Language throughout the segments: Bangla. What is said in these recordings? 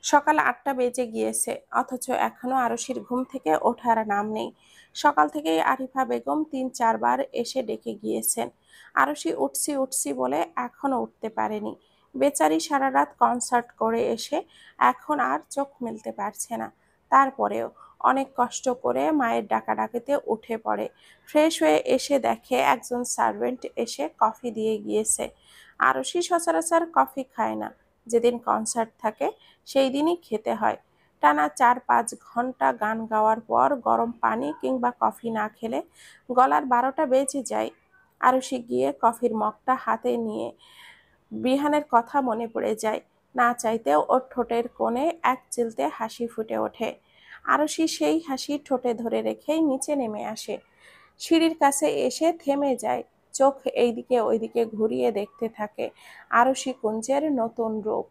সকাল ৮টা বেজে গিয়েছে, অথচ এখনো আরশির ঘুম থেকে ওঠার নাম নেই। সকাল থেকেই আরিফা বেগম ৩-৪ বার এসে ডেকে গিয়েছেন। আরশি উঠছি উঠছি বলে এখনো উঠতে পারেনি। বেচারি সারা রাত কনসার্ট করে এসে এখন আর চোখ মেলতে পারছে না। তারপরেও অনেক কষ্ট করে মায়ের ডাকাডাকিতে উঠে পড়ে। ফ্রেশ হয়ে এসে দেখে একজন সার্ভেন্ট এসে কফি দিয়ে গিয়েছে। আরশি সচরাচর কফি খায় না। যেদিন কনসার্ট থাকে সেই দিনই খেতে হয়। টানা ৪-৫ ঘন্টা গান গাওয়ার পর গরম পানি কিংবা কফি না খেলে গলার ১২টা বেজে যায়। আরশি গিয়ে কফির মগটা হাতে নিয়ে বিহানের কথা মনে পড়ে যায়। না চাইতেও ওর ঠোঁটের কোণে এক চিলতে হাসি ফুটে ওঠে। আরশি সেই হাসি ঠোঁটে ধরে রেখেই নিচে নেমে আসে। সিঁড়ির কাছে এসে থেমে যায়। চোখ এইদিকে ওইদিকে ঘুরিয়ে দেখতে থাকে আরশি কুঞ্জের নতুন রূপ।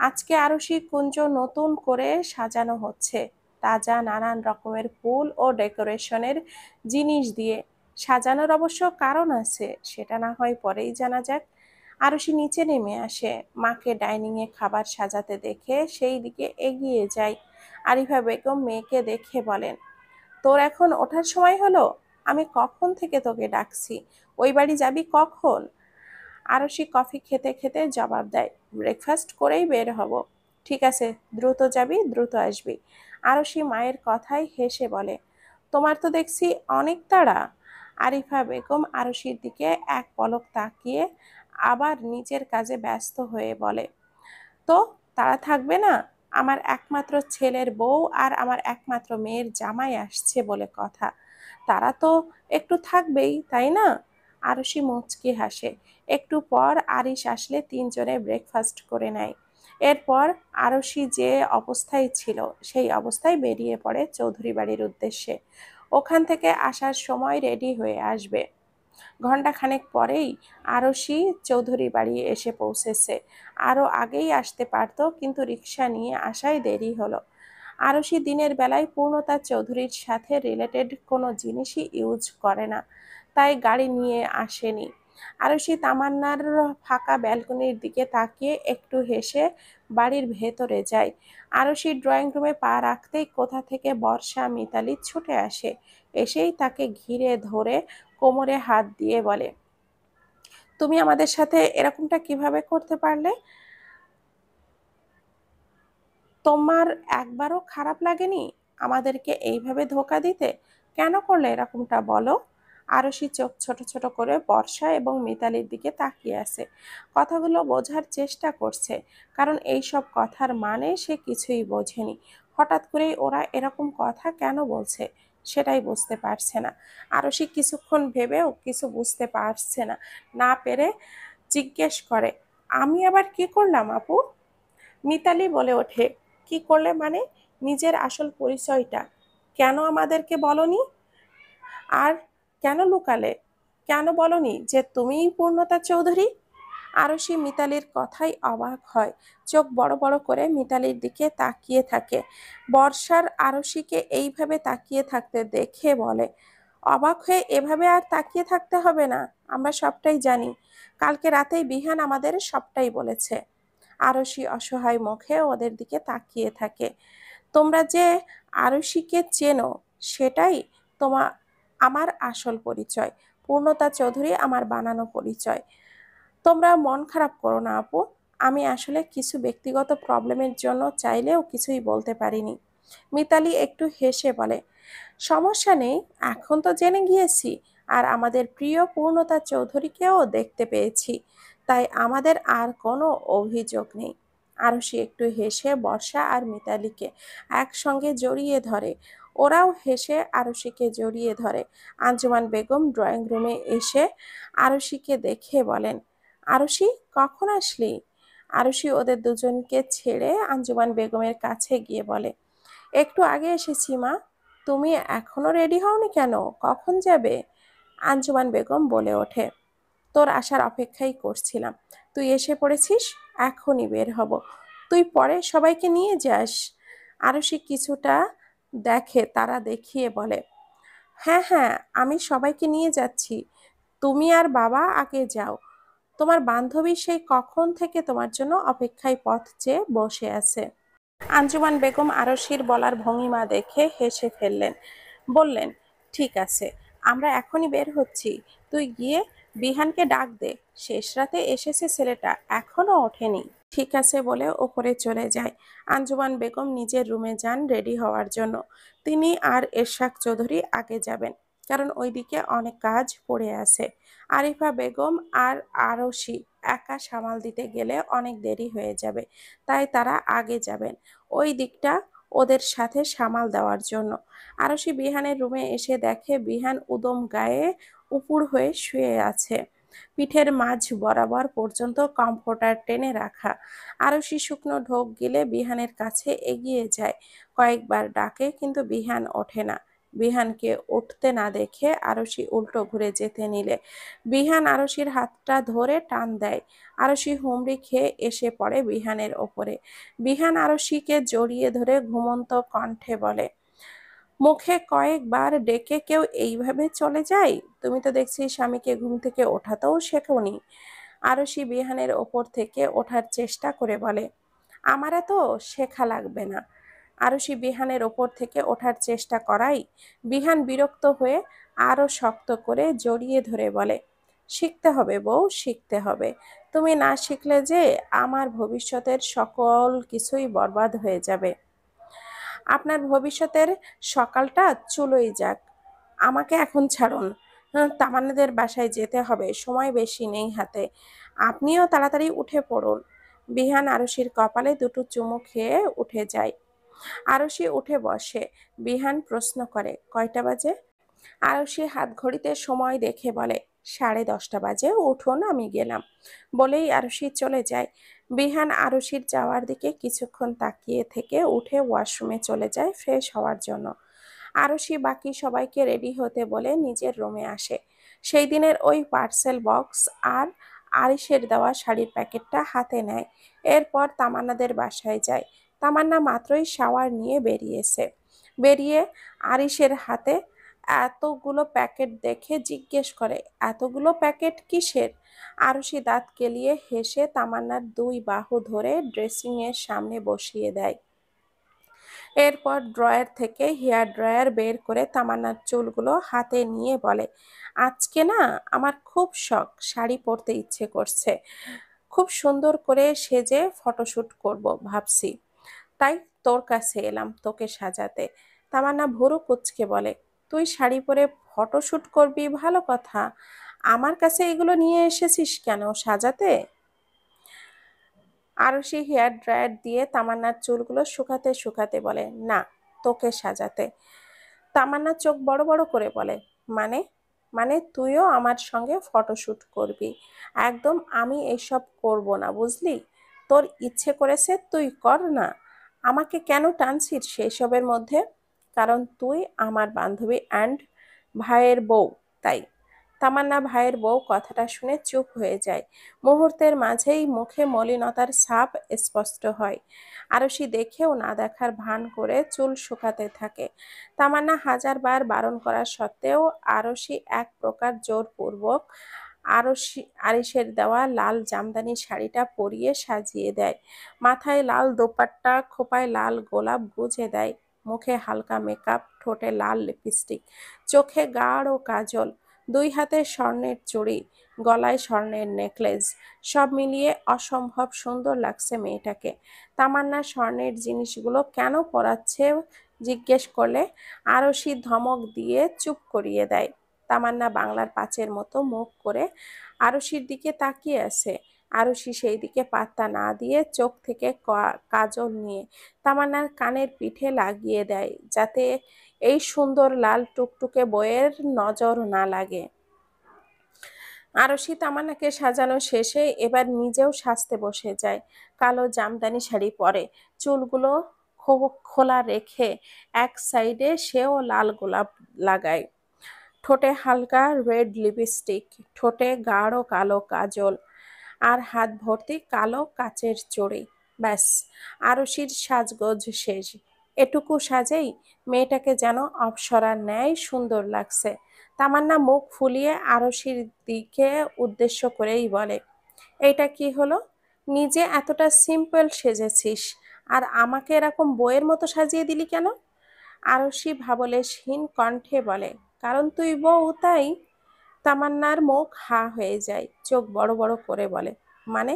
আজকে আরশি কুঞ্জ নতুন করে সাজানো হচ্ছে, তাজা নানান রকমের ফুল ও ডেকোরেশনের জিনিস দিয়ে। সাজানোর অবশ্য কারণ আছে, সেটা না হয় পরেই জানা যাক। আরশি নিচে নেমে আসে। মাকে ডাইনিংয়ে খাবার সাজাতে দেখে সেই দিকে এগিয়ে যায়। আরিফা বেগম মেয়েকে দেখে বলেন, তোর এখন ওঠার সময় হলো? আমি কখন থেকে তোকে ডাকছি, ওই বাড়ি যাবি কখন? আরশি কফি খেতে খেতে জবাব দেয়, ব্রেকফাস্ট করেই বের হব। ঠিক আছে, দ্রুত যাবি দ্রুত আসবি। আরশি মায়ের কথায় হেসে বলে, তোমার তো দেখছি অনেক তাড়া। আরিফা বেগম আরশির দিকে এক পলক তাকিয়ে আবার নিজের কাজে ব্যস্ত হয়ে বলে, তো তারা থাকবে না? আমার একমাত্র ছেলের বউ আর আমার একমাত্র মেয়ের জামাই আসছে বলে কথা, তারা তো একটু থাকবেই, তাই না? আরশি মুচকি হাসে। একটু পর আরিশ আসলে তিনজনে ব্রেকফাস্ট করে নেয়। এরপর আরশি যে অবস্থায় ছিল সেই অবস্থায় বেরিয়ে পড়ে চৌধুরী বাড়ির উদ্দেশ্যে। ওখান থেকে আসার সময় রেডি হয়ে আসবে। ঘণ্টাখানেক পরেই আরশি চৌধুরী বাড়ি এসে পৌঁছেছে। আরও আগেই আসতে পারত, কিন্তু রিকশা নিয়ে আসায় দেরি হলো। আরশি দিনের বেলায় পূর্ণতা চৌধুরীর সাথে রিলেটেড কোনো জিনিসই ইউজ করে না, তাই গাড়ি নিয়ে আসেনি। আরশি তামান্নার ফাঁকা ব্যালকনির দিকে তাকিয়ে একটু হেসে বাড়ির ভেতরে যায়। আরশি ড্রয়িং রুমে পা রাখতেই কোথা থেকে বর্ষা মিতালি ছুটে আসে। এসেই তাকে ঘিরে ধরে কোমরে হাত দিয়ে বলে, তুমি আমাদের সাথে এরকমটা কিভাবে করতে পারলে? তোমার একবারও খারাপ লাগেনি আমাদেরকে এইভাবে ধোকা দিতে? কেন করলে এরকমটা বলো? আরশি চোখ ছোট ছোট করে বর্ষা এবং মিতালির দিকে তাকিয়ে আছে। কথাগুলো বোঝার চেষ্টা করছে, কারণ এই সব কথার মানে সে কিছুই বোঝেনি। হঠাৎ করেই ওরা এরকম কথা কেন বলছে সেটাই বুঝতে পারছে না। আরশি কিছুক্ষণ ভেবেও কিছু বুঝতে পারছে না। না পেরে জিজ্ঞেস করে, আমি আবার কি করলাম আপু? মিতালি বলে ওঠে, কি করলে মানে? নিজের আসল পরিচয়টা কেন আমাদেরকে বলনি? আর কেন লুকালে? কেন বলনি যে তুমিই পূর্ণতা চৌধুরী? আরশি মিতালির কথায় অবাক হয়। চোখ বড় বড় করে মিতালির দিকে তাকিয়ে থাকে। বর্ষার আরশিকে এইভাবে তাকিয়ে থাকতে দেখে বলে, অবাক হয়ে এভাবে আর তাকিয়ে থাকতে হবে না, আমরা সবটাই জানি। কালকে রাতেই বিহান আমাদের সবটাই বলেছে। আরশি অসহায় মুখে ওদের দিকে তাকিয়ে থাকে। তোমরা যে আরশিকে চেনো সেটাই তোমার আমার আসল পরিচয়। পূর্ণতা চৌধুরী আমার বানানো পরিচয়। তোমরা মন খারাপ করো না আপু, আমি আসলে কিছু ব্যক্তিগত প্রবলেমের জন্য চাইলেও কিছুই বলতে পারিনি। মিতালি একটু হেসে বলে, সমস্যা নেই, এখন তো জেনে গিয়েছি। আর আমাদের প্রিয় পূর্ণতা চৌধুরীকেও দেখতে পেয়েছি, তাই আমাদের আর কোনো অভিযোগ নেই। আরশি একটু হেসে বর্ষা আর মিতালিকে একসঙ্গে জড়িয়ে ধরে। ওরাও হেসে আরশিকে জড়িয়ে ধরে। আঞ্জুমান বেগম ড্রয়িং রুমে এসে আরশিকে দেখে বলেন, আরশি কখন আসলি? আরশি ওদের দুজনকে ছেড়ে আঞ্জুমান বেগমের কাছে গিয়ে বলে, একটু আগে এসেছি মা। তুমি এখনো রেডি হওনি কেন? কখন যাবে? আঞ্জুমান বেগম বলে ওঠে, তোর আসার অপেক্ষাই করছিলাম, তুই এসে পড়েছিস, এখনই বের হব। তুই পরে সবাইকে নিয়ে যাস। আরশি কিছুটা দেখে তারা দেখিয়ে বলে, হ্যাঁ হ্যাঁ, আমি সবাইকে নিয়ে যাচ্ছি, তুমি আর বাবা আগে যাও। তোমার বান্ধবী সেই কখন থেকে তোমার জন্য অপেক্ষায় পথ চেয়ে বসে আছে। আঞ্জুমান বেগম আরশির বলার ভঙ্গিমা দেখে হেসে ফেললেন, বললেন, ঠিক আছে, আমরা এখনই বের হচ্ছি, তুই গিয়ে বিহানকে ডাক দে, শেষ রাতে এসেছে ছেলেটা, এখনো ওঠেনি। ঠিক আছে বলে ওপরে চলে যায়। আঞ্জুমান বেগম নিজের রুমে যান রেডি হওয়ার জন্য। তিনি আর এরশাদ চৌধুরী আগে যাবেন, কারণ ওইদিকে অনেক কাজ পড়ে আছে। আরিফা বেগম আর আরশি একা সামাল দিতে গেলে অনেক দেরি হয়ে যাবে, তাই তারা আগে যাবেন ওই দিকটা ওদের সাথে সামাল দেওয়ার জন্য। আরশি বিহানের রুমে এসে দেখে বিহান উদম গায়ে উপুড় হয়ে শুয়ে আছে, পিঠের মাঝ বরাবর পর্যন্ত কমফোর্টার টেনে রাখা। আরশি শুকনো ঢোক গিলে বিহানের কাছে এগিয়ে যায়, কয়েকবার ডাকে কিন্তু বিহান ওঠে না। বিহানকে উঠতে না দেখে আরশি উল্টো ঘুরে যেতে নিলে বিহান আরশির হাতটা ধরে টান দেয়। আরশি হুমড়ি খেয়ে এসে পড়ে বিহানের ওপরে। বিহান আরশিকে জড়িয়ে ধরে ঘুমন্ত কণ্ঠে বলে, মুখে কয়েকবার ডেকে কেউ এইভাবে চলে যায়? তুমি তো দেখছি স্বামীকে ঘুম থেকে ওঠাতেও শেখোনি। আরশি বিহানের ওপর থেকে ওঠার চেষ্টা করে বলে, আমার এত শেখা লাগবে না। আরশি বিহানের ওপর থেকে ওঠার চেষ্টা করাই বিহান বিরক্ত হয়ে আরো শক্ত করে জড়িয়ে ধরে বলে, শিখতে হবে বউ, শিখতে হবে। তুমি না শিখলে যে আমার ভবিষ্যতের সকল কিছুই বরবাদ হয়ে যাবে। আপনার ভবিষ্যতের সকালটা চুলোই যাক, আমাকে এখন ছাড়ুন। তামান্নাদের বাসায় যেতে হবে, সময় বেশি নেই হাতে। আপনিও তাড়াতাড়ি উঠে পড়ুন। বিহান আরশির কপালে দুটো চুমু খেয়ে উঠে যায়। আরশি উঠে বসে। বিহান প্রশ্ন করে, কয়টা বাজে? আরশি হাতঘড়িতে সময় দেখে বলে, 10:30 বাজে, উঠুন আমি গেলাম। বলেই আরশি চলে যায়। বিহান আরশির যাওয়ার দিকে কিছুক্ষণ তাকিয়ে থেকে উঠে ওয়াশরুমে চলে যায় ফ্রেশ হওয়ার জন্য। আরশি বাকি সবাইকে রেডি হতে বলে নিজের রুমে আসে। সেই দিনের ওই পার্সেল বক্স আর আরিশের দেওয়া শাড়ির প্যাকেটটা হাতে নেয়। এরপর তামান্নাদের বাসায় যায়। তামান্না মাত্রই শাওয়ার নিয়ে বেরিয়ে আরিশের হাতে এতগুলো প্যাকেট দেখে জিজ্ঞেস করে, এতগুলো প্যাকেট কিসের? আরশি দাঁত কেলিয়ে হেসে তামান্নার দুই বাহু ধরে ড্রেসিং এর সামনে বসিয়ে দেয়। এরপর ড্রয়ার থেকে হেয়ার ড্রায়ার বের করে তামান্নার চুলগুলো হাতে নিয়ে বলে, আজকে না আমার খুব শখ, শাড়ি পরতে ইচ্ছে করছে, খুব সুন্দর করে সেজে ফটোশুট করব ভাবছি, তাই তোর কাছে এলাম তোকে সাজাতে। তামান্না ভুরু কুঁচকে বলে, তুই শাড়ি পরে ফটোশুট করবি ভালো কথা, আমার কাছে এগুলো নিয়ে এসেছিস কেন সাজাতে? আরশি হেয়ার ড্রায়ার দিয়ে তামান্নার চুলগুলো শুকাতে শুকাতে বলে, না, তোকে সাজাতে। তামান্না চোখ বড় বড় করে বলে, মানে? মানে তুইও আমার সঙ্গে ফটোশুট করবি? একদম আমি এসব করব না বুঝলি, তোর ইচ্ছে করেছে তুই কর না, আমাকে কেন টানছিস সেসবের মধ্যে? কারণ তুই আমার বান্ধবী অ্যান্ড ভাইয়ের বউ, তাই। তামান্না ভাইয়ের বউ কথাটা শুনে চুপ হয়ে যায়। মুহূর্তের মাঝেই মুখে মলিনতার ছাপ স্পষ্ট হয়। আরশি দেখেও না দেখার ভান করে চুল শুকাতে থাকে। তামান্না হাজারবার বারণ করা সত্ত্বেও আরশি এক প্রকার জোরপূর্বক আরিশের দেওয়া লাল জামদানি শাড়িটা পরিয়ে সাজিয়ে দেয়। মাথায় লাল দোপাট্টা, খোঁপায় লাল গোলাপ গুজে দেয়। মুখে হালকা মেকআপ, ঠোঁটে লাল লিপস্টিক, চোখে গাঢ় কাজল, দুই হাতে স্বর্ণের চুড়ি, গলায় স্বর্ণের নেকলেস, সব মিলিয়ে অসম্ভব সুন্দর লাগছে মেয়েটাকে। তামান্না স্বর্ণের জিনিসগুলো কেন পরাচ্ছে জিজ্ঞেস করলে আরশি ধমক দিয়ে চুপ করিয়ে দেয়। তামান্না বাংলার পাঁচের মতো মুখ করে আরশির দিকে তাকিয়ে আছে। আরশি সেই দিকে পাত্তা না দিয়ে চোখ থেকে কাজল নিয়ে তামান্নার কানের পিঠে লাগিয়ে দেয়, যাতে এই সুন্দর লাল টুকটুকে বইয়ের নজর না লাগে। আরশি তামান্নাকে সাজানো শেষে এবার নিজেও সাজতে বসে যায়। কালো জামদানি শাড়ি পরে, চুলগুলো খোলা রেখে এক সাইডে সেও লাল গোলাপ লাগায়, ঠোঁটে হালকা রেড লিপস্টিক, ঠোঁটে গাঢ় কালো কাজল, আর হাত ভর্তি কালো কাচের চড়ি। ব্যাস, আরশির সাজগোজ শেষ। এটুকু সাজেই মেয়েটাকে যেন অপ্সরার ন্যায় সুন্দর লাগছে। তামান্না মুখ ফুলিয়ে আরশির দিকে উদ্দেশ্য করেই বলে, এইটা কি হলো? নিজে এতটা সিম্পল সেজেছিস, আর আমাকে এরকম বইয়ের মতো সাজিয়ে দিলি কেন? আরশি ভাবলেশহীন কণ্ঠে বলে, কারণ তুই বউ তাই। তামান্নার মুখ হা হয়ে যায়, চোখ বড় বড় করে বলে, মানে?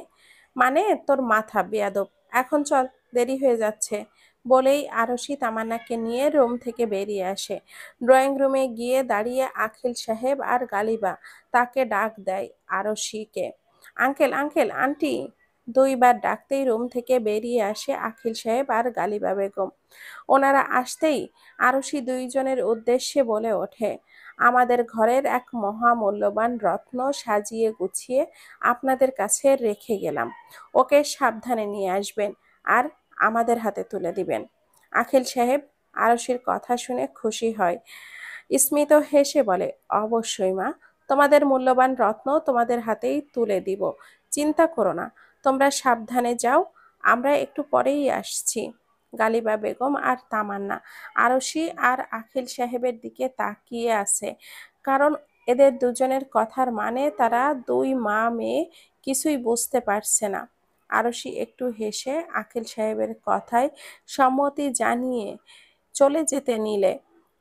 মানে তোর মাথা বেয়াদব। এখন চল, দেরি হয়ে যাচ্ছে। বলেই আরশি তামান্নাকে নিয়ে রুম থেকে বেরিয়ে আসে। ড্রয়িং রুমে গিয়ে দাঁড়িয়ে আখিল সাহেব আর গালিবা তাকে ডাক দেয় আরশিকে। Uncle, uncle, aunty. দুইবার ডাকতেই রুম থেকে বেরিয়ে আসে আখিল সাহেব আর গালিবা বেগম। ওনারা আসতেই আরশি দুইজনের উদ্দেশ্যে বলে ওঠে, আমাদের ঘরের এক মহামূল্যবান রত্ন সাজিয়ে গুছিয়ে আপনাদের কাছে রেখে গেলাম। ওকে সাবধানে নিয়ে আসবেন আর আমাদের হাতে তুলে দিবেন। আখিল সাহেব আরশির কথা শুনে খুশি হয়। স্মিত হেসে বলে, অবশ্যই মা, তোমাদের মূল্যবান রত্ন তোমাদের হাতেই তুলে দিব। চিন্তা করো না, তোমরা সাবধানে যাও, আমরা একটু পরেই আসছি। গালিবা বেগম আর তামান্না আরশি আর আখিল সাহেবের দিকে তাকিয়ে আছে, কারণ এদের দুজনের কথার মানে তারা দুই মা মেয়ে কিছুই বুঝতে পারছে না। আরশি একটু হেসে আখিল সাহেবের কথায় সম্মতি জানিয়ে চলে যেতে নিলে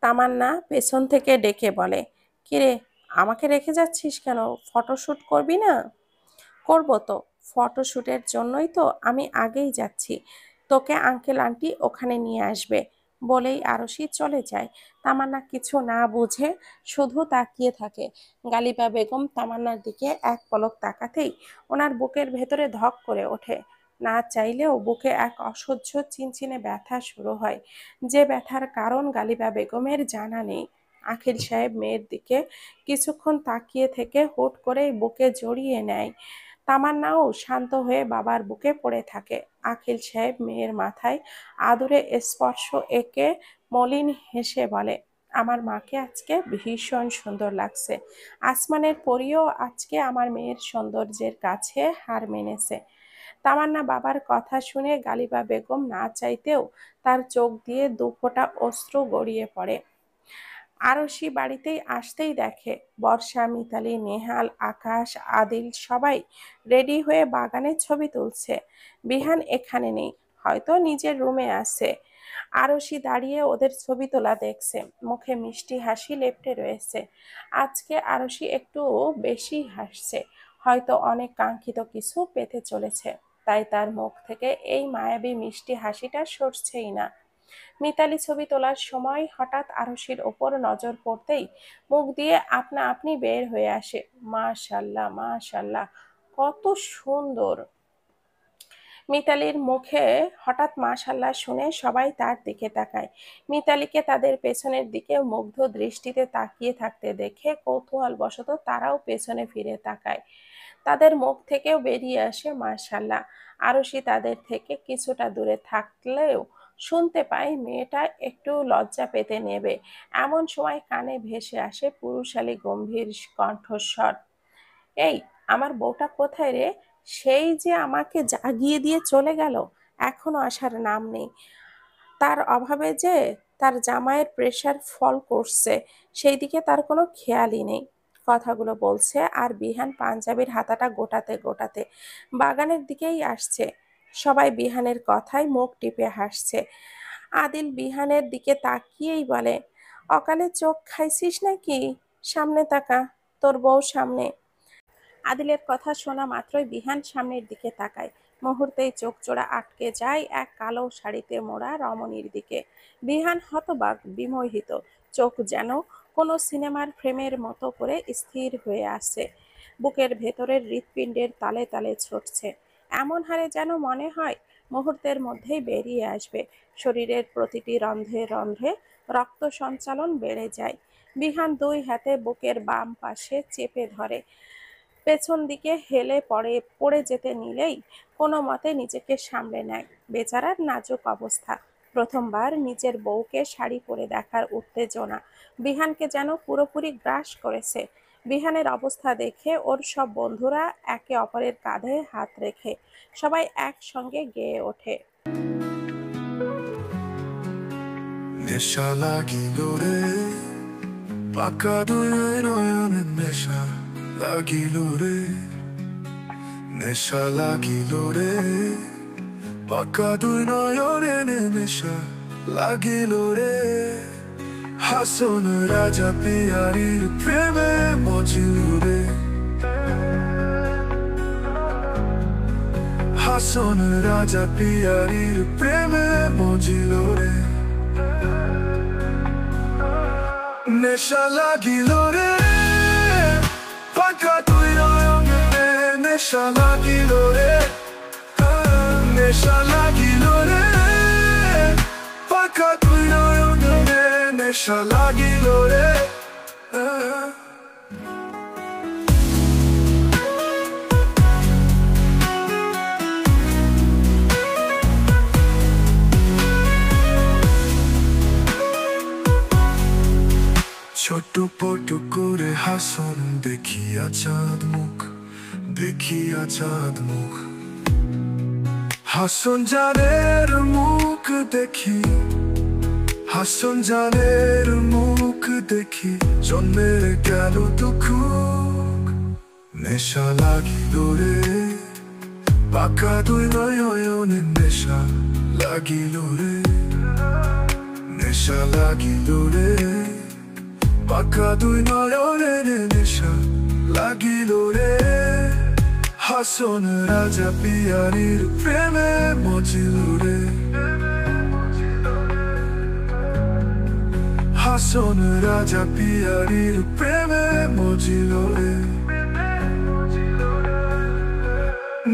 তামান্না পেছন থেকে ডেকে বলে, কিরে, আমাকে রেখে যাচ্ছিস কেন? ফটোশ্যুট করবি না? করব তো, ফটোশ্যুটের জন্যই তো আমি আগেই যাচ্ছি। তোকে আঙ্কেল আন্টি ওখানে নিয়ে আসবে। বলেই আরশি চলে যায়। তামান্না কিছু না বুঝে শুধু তাকিয়ে থাকে। গালিবা বেগম তামান্নার দিকে এক পলক তাকাতেই ওনার বুকের ভেতরে ধক করে ওঠে। না চাইলেও বুকে এক অসহ্য চিনচিনে ব্যথা শুরু হয়, যে ব্যথার কারণ গালিবা বেগমের জানা নেই। আখিল সাহেব মেয়ের দিকে কিছুক্ষণ তাকিয়ে থেকে হুট করেই বুকে জড়িয়ে নেয়। তামান্নাও শান্ত হয়ে বাবার বুকে পড়ে থাকে। আখিল সাহেব মেয়ের মাথায় আদুরে স্পর্শ এঁকে মলিন হেসে বলে, আমার মাকে আজকে ভীষণ সুন্দর লাগছে। আসমানের পরীও আজকে আমার মেয়ের সৌন্দর্যের কাছে হার মেনেছে। তামান্না বাবার কথা শুনে গালিবা বেগম না চাইতেও তার চোখ দিয়ে দুফোঁটা অশ্রু গড়িয়ে পড়ে। আরশি বাড়িতেই আসতেই দেখে বর্ষা, মিতালি, নেহাল, আকাশ, আদিল সবাই রেডি হয়ে বাগানে ছবি তুলছে। বিহান এখানে নেই, হয়তো নিজের রুমে আছে। আরশি দাঁড়িয়ে ওদের ছবি তোলা দেখছে, মুখে মিষ্টি হাসি লেপ্টে রয়েছে। আজকে আরশি একটু বেশি হাসছে, হয়তো অনেক কাঙ্ক্ষিত কিছু পেতে চলেছে, তাই তার মুখ থেকে এই মায়াবী মিষ্টি হাসিটা সরছেই না। মিতালি ছবি তোলার সময় হঠাৎ আরশির ওপর নজর পড়তেই মুখ দিয়ে আপনা আপনি বের হয়ে আসে, মাশাল্লাহ, মাশাল্লাহ, কত সুন্দর। মিতালির মুখে হঠাৎ মাশাল্লাহ শুনে সবাই তার দিকে তাকায়। মিতালিকে তাদের পেছনের দিকে মুগ্ধ দৃষ্টিতে তাকিয়ে থাকতে দেখে কৌতূহলবশত তারাও পেছনে ফিরে তাকায়। তাদের মুখ থেকেও বেরিয়ে আসে মাশাল্লাহ। আরশি তাদের থেকে কিছুটা দূরে থাকলেও শুনতে পায় মেয়েটা একটু লজ্জা পেতে নেবে। এমন সময় কানে ভেসে আসে পুরুষালী গম্ভীর কণ্ঠস্বর, এই, আমার বউটা কোথায় রে? সেই যে আমাকে জাগিয়ে দিয়ে চলে গেল, এখনো আসার নাম নেই। তার অভাবে যে তার জামাইয়ের প্রেশার ফল করছে, সেই দিকে তার কোনো খেয়ালই নেই। কথাগুলো বলছে আর বিহান পাঞ্জাবির হাতাটা গোটাতে গোটাতে বাগানের দিকেই আসছে। সবাই বিহানের কথায় মুখ টিপে হাসছে। আদিল বিহানের দিকে তাকিয়েই বলে, অকালে চোখ খাইছিস নাকি? সামনে তাকা, তোর বউ সামনে। আদিলের কথা শোনা মাত্রই বিহান সামনের দিকে তাকায়। মুহূর্তেই চোখ জোড়া আটকে যায় এক কালো শাড়িতে মোড়া রমণীর দিকে। বিহান হতবাক, বিমোহিত, চোখ যেন কোনো সিনেমার ফ্রেমের মতো করে স্থির হয়ে আছে। বুকের ভেতরের হৃৎপিণ্ডের তালে তালে ছুটছে, এমন হারে যেন মনে হয় মুহূর্তের মধ্যেই বেরিয়ে আসবে। শরীরের প্রতিটি রন্ধ্রে রন্ধ্রে রক্ত সঞ্চালন বেড়ে যায়। বিহান দুই হাতে বুকের বাম পাশে চেপে ধরে, পেছন দিকে হেলে পড়ে যেতে নিলেই কোনো মতে নিজেকে সামলে নেয়। বেচারার নাজুক অবস্থা। প্রথমবার নিজের বউকে শাড়ি পরে দেখার উত্তেজনা বিহানকে যেন পুরোপুরি গ্রাস করেছে। বিহানের অবস্থা দেখে ওর সব বন্ধুরা একে অপরের কাঁধে হাত রেখে সবাই একসঙ্গে গেয়ে ওঠে, নেশা লাগিল রে, পাকা দুয়ে নয়নে নেশা লাগিল রে, নেশা লাগিল রে, পাকা দুই নয়নে নেশা লাগিল রে। হাসন রাজা পিয়ারির প্রেমে মজিল রে। হাসন রাজা পিয়ারির প্রেমে মজিল রে। নেশা লাগিল রে, পাকা দুই নয়নে নেশা লাগিল রে। নেশা লাগিল রে, পাকা দুই নয়নে নেশা লাগিল রে। ছোট পটু করে হাসন দেখিয়া চাঁদ মুখ, দেখিয়া চাঁদ মুখ। হাসন জানের মুখ দেখি, হাসন জানের মুখ দেখি জন্মের গেল দুঃখ। নেশা লাগিল রে, পাকা দুই নয়নে নেশা লাগিল রে। নেশা লাগিল রে, পাকা দুই নয়নে নেশা লাগিল রে। হাসন রাজা পিয়ারির প্রেমে মজিল রে। হাসন রাজা পিয়ারির প্রেমে মজিল রে।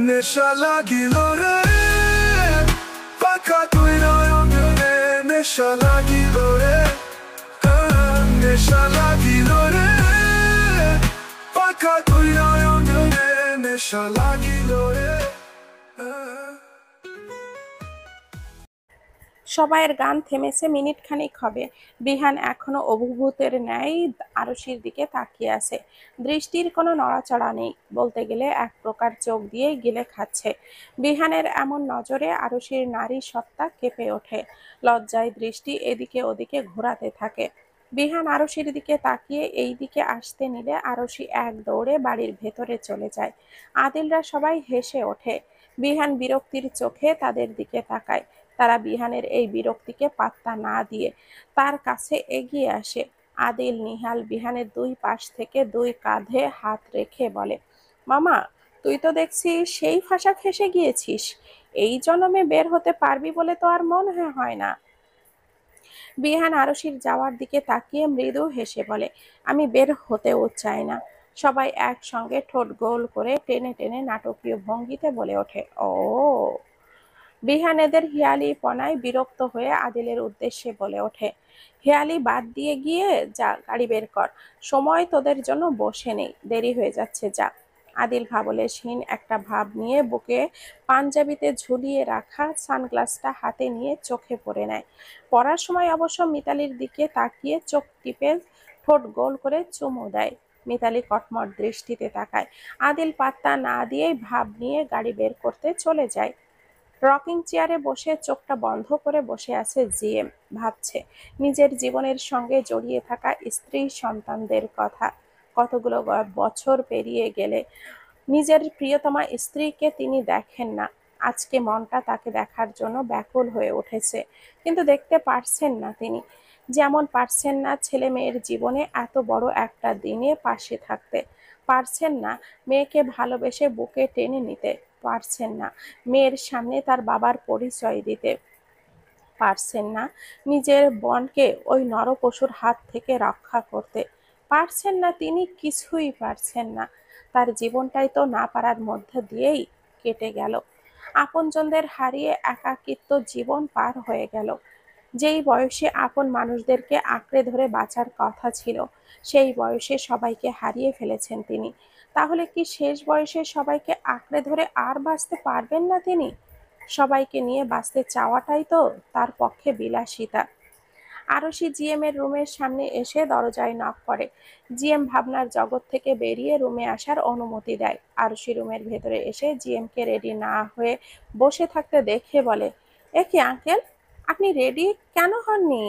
নেশা লাগিল রে, পাকা দুই নয়নে নেশা লাগিল রে। নেশা লাগিল রে, পাকা দুই নয়নে নেশা লাগিল রে। সবাইয়ের গান থেমেছে মিনিট খানিক হবে। বিহান এখনো অভিভূতের ন্যায় আরশির দিকে তাকিয়ে আছে। দৃষ্টির কোনো নড়াচড়া নেই, বলতে গেলে এক প্রকার চোখ দিয়ে গিলে খাচ্ছে। বিহানের এমন নজরে আরশির নারী সত্তা কেঁপে ওঠে। লজ্জায় দৃষ্টি এদিকে ওদিকে ঘোরাতে থাকে। বিহান আরশির দিকে তাকিয়ে এই দিকে আসতে নিলে আরশি এক দৌড়ে বাড়ির ভেতরে চলে যায়। আদিলরা সবাই হেসে ওঠে। বিহান বিরক্তির চোখে তাদের দিকে তাকায়। তারা বিহানের এই বিরক্তিকে পাত্তা না দিয়ে তার কাছে এগিয়ে আসে। আদিল নিহাল বিহানের দুই পাশ থেকে দুই কাঁধে হাত রেখে বলে, মামা, তুই তো দেখছি সেই ফাঁসা খেসে গিয়েছিস। এই জন্মে বের হতে পারবি বলে তো আর মনে হয় না। বিহান আরশির যাওয়ার দিকে তাকিয়ে মৃদু হেসে বলে, আমি বের হতেও চাই না। সবাই একসঙ্গে ঠোঁট গোল করে টেনে টেনে নাটকীয় ভঙ্গিতে বলে ওঠে, ও। বিহান এদের হিয়ালিপনায় বিরক্ত হয়ে আদিলের উদ্দেশ্যে বলে ওঠে, হেয়ালি বাদ দিয়ে গিয়ে যা, গাড়ি বের কর। সময় তোদের জন্য বসে নেই, দেরি হয়ে যাচ্ছে, যা। আদিল ভাবলেশহীন একটা ভাব নিয়ে বুকে পাঞ্জাবিতে ঝুলিয়ে রাখা সানগ্লাসটা হাতে নিয়ে চোখে পড়ে নেয়। পড়ার সময় অবশ্য মিতালির দিকে তাকিয়ে চোখ টিপে ঠোঁট গোল করে চুমু দেয়। মিতালি কটমট দৃষ্টিতে তাকায়। আদিল পাত্তা না দিয়েই ভাব নিয়ে গাড়ি বের করতে চলে যায়। রকিং চেয়ারে বসে চোখটা বন্ধ করে বসে আছে জিএম। ভাবছে নিজের জীবনের সঙ্গে জড়িয়ে থাকা স্ত্রী সন্তানদের কথা। কতগুলো বছর পেরিয়ে গেলে নিজের প্রিয়তমা স্ত্রীকে তিনি দেখেন না। আজকে মনটা তাকে দেখার জন্য ব্যাকুল হয়ে উঠেছে, কিন্তু দেখতে পারছেন না তিনি। যেমন পারছেন না ছেলে মেয়ের জীবনে এত বড় একটা দিনে পাশে থাকতে, পারছেন না মেয়েকে ভালোবেসে বুকে টেনে নিতে, পারছেন না মেয়ের সামনে তার বাবার পরিচয় দিতে, পারছেন না নিজের বোনকে ওই নরপশুর হাত থেকে রক্ষা করতে, পারছেন না তিনি, কিছুই পারছেন না। তার জীবনটাই তো না পারার মধ্যে দিয়েই কেটে গেল। আপনজনদের হারিয়ে একাকিত্ব জীবন পার হয়ে গেল। যেই বয়সে আপন মানুষদেরকে আঁকড়ে ধরে বাঁচার কথা ছিল, সেই বয়সে সবাইকে হারিয়ে ফেলেছেন তিনি। তাহলে কি শেষ বয়সে সবাইকে আঁকড়ে ধরে আর বাঁচতে পারবেন না তিনি? সবাইকে নিয়ে বাঁচতে চাওয়াটাই তো তার পক্ষে বিলাসিতা। আরশি জিএম এর রুমের সামনে এসে দরজায় নক করে। জিএম ভাবনার জগৎ থেকে বেরিয়ে রুমে আসার অনুমতি দেয়। আরশি রুমের ভেতরে এসে জিএম কে রেডি না হয়ে বসে থাকতে দেখে বলে, এ কি আঙ্কেল, আপনি রেডি কেন হননি?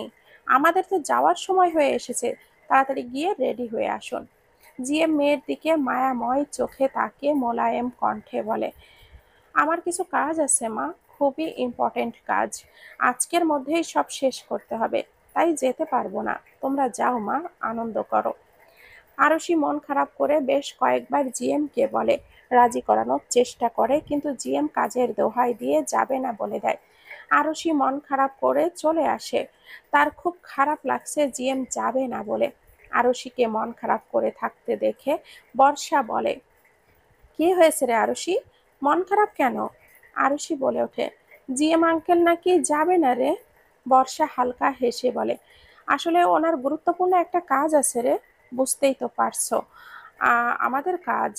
আমাদের তো যাওয়ার সময় হয়ে এসেছে, তাড়াতাড়ি গিয়ে রেডি হয়ে আসুন। জিএম মেয়ের দিকে মায়াময় চোখে তাকিয়ে মোলায়েম কণ্ঠে বলে, আমার কিছু কাজ আছে মা, খুবই ইম্পর্টেন্ট কাজ, আজকের মধ্যেই সব শেষ করতে হবে, তাই যেতে পারবো না। তোমরা যাও মা, আনন্দ করো। আরশি মন খারাপ করে বেশ কয়েকবার জিএমকে বলে, রাজি করানোর চেষ্টা করে, কিন্তু জিএম কাজের দোহাই দিয়ে যাবে না বলে দেয়। আরশি মন খারাপ করে চলে আসে। তার খুব খারাপ লাগছে জিএম যাবে না বলে। আরশিকে মন খারাপ করে থাকতে দেখে বর্ষা বলে, কি হয়েছে রে আরশি, মন খারাপ কেন? আরশি বলে ওঠে, জিএম আঙ্কেল নাকি যাবে না রে। বর্ষা হালকা হেসে বলে, আসলে ওনার গুরুত্বপূর্ণ একটা কাজ আছে রে, বুঝতেই তো পারছো। আমাদের কাজ।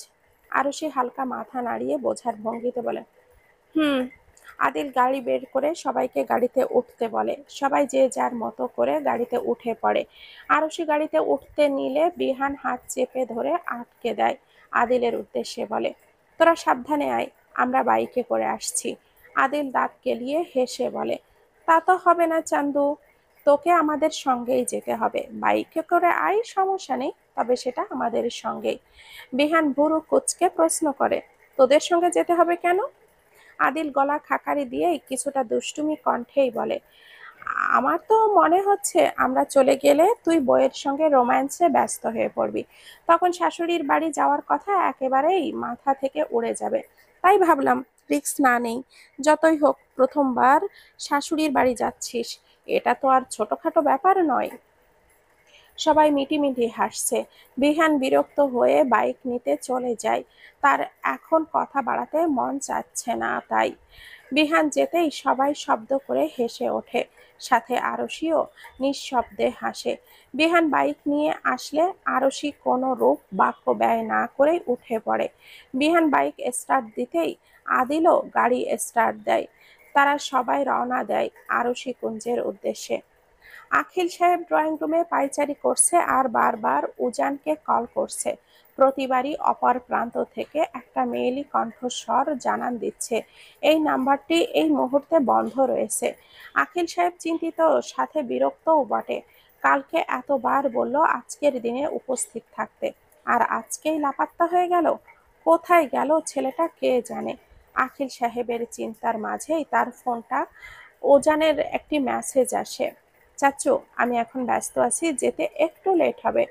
আরশি হালকা মাথা নাড়িয়ে বোঝার ভঙ্গিতে বলে, হুম। আদিল গাড়ি বের করে সবাইকে গাড়িতে উঠতে বলে। সবাই যে যার মতো করে গাড়িতে উঠে পড়ে। আরশি গাড়িতে উঠতে নিলে বিহান হাত চেপে ধরে আটকে দেয়। আদিলের উদ্দেশ্যে বলে, তোরা সাবধানে আয়, আমরা বাইকে করে আসছি। আদিল দাঁত কেলিয়ে হেসে বলে, তা তো হবে না চান্দু, তোকে আমাদের সঙ্গেই যেতে হবে। বাইকে করে আয়, সমস্যা নেই, তবে সেটা আমাদের সঙ্গেই। বিহান ভুরু কুঁচকে প্রশ্ন করে, তোদের সঙ্গে যেতে হবে কেন? আদিল গলা খাকারি দিয়ে কিছুটা দুষ্টুমি কণ্ঠেই বলে, আমার তো মনে হচ্ছে আমরা চলে গেলে তুই বইয়ের সঙ্গে রোম্যান্সে ব্যস্ত হয়ে পড়বি, তখন শাশুড়ির বাড়ি যাওয়ার কথা একেবারেই মাথা থেকে উড়ে যাবে। তাই ভাবলাম রিস্ক না নেই, যতই হোক প্রথমবার শাশুড়ির বাড়ি যাচ্ছিস, এটা তো আর ছোটখাটো ব্যাপার নয়। সবাই মিটিমিটি হাসছে। বিহান বিরক্ত হয়ে বাইক নিতে চলে যায়। তার এখন কথা বাড়াতে মন চাচ্ছে না, তাই বিহান যেতেই সবাই শব্দ করে হেসে ওঠে, সাথে আরশিও নিঃশব্দে হাসে। বিহান বাইক নিয়ে আসলে আরশি কোনো রূপ বাক্য ব্যয় না করেই উঠে পড়ে। বিহান বাইক স্টার্ট দিতেই আদিলও গাড়ি স্টার্ট দেয়। তারা সবাই রওনা দেয় আরশি কুঞ্জের উদ্দেশ্যে। আখিল সাহেব ড্রয়িং রুমে পায়চারি করছে আর বারবার উজানকে কল করছে। প্রতিবারই অপর প্রান্ত থেকে একটা মেয়েলি কণ্ঠস্বর জানান দিচ্ছে এই নাম্বারটি এই মুহূর্তে বন্ধ রয়েছে। আখিল সাহেব চিন্তিত, সাথে বিরক্তও বটে। কালকে এতবার বলল আজকের দিনে উপস্থিত থাকতে, আর আজকেই লাপাত্তা হয়ে গেল। কোথায় গেল ছেলেটা কে জানে। আখিল সাহেবের চিন্তার মাঝেই তার ফোনটা ওজানের একটি মেসেজ আসে, চাচু আমি এখন ব্যস্ত আছি, যেতে একটু লেট হবে,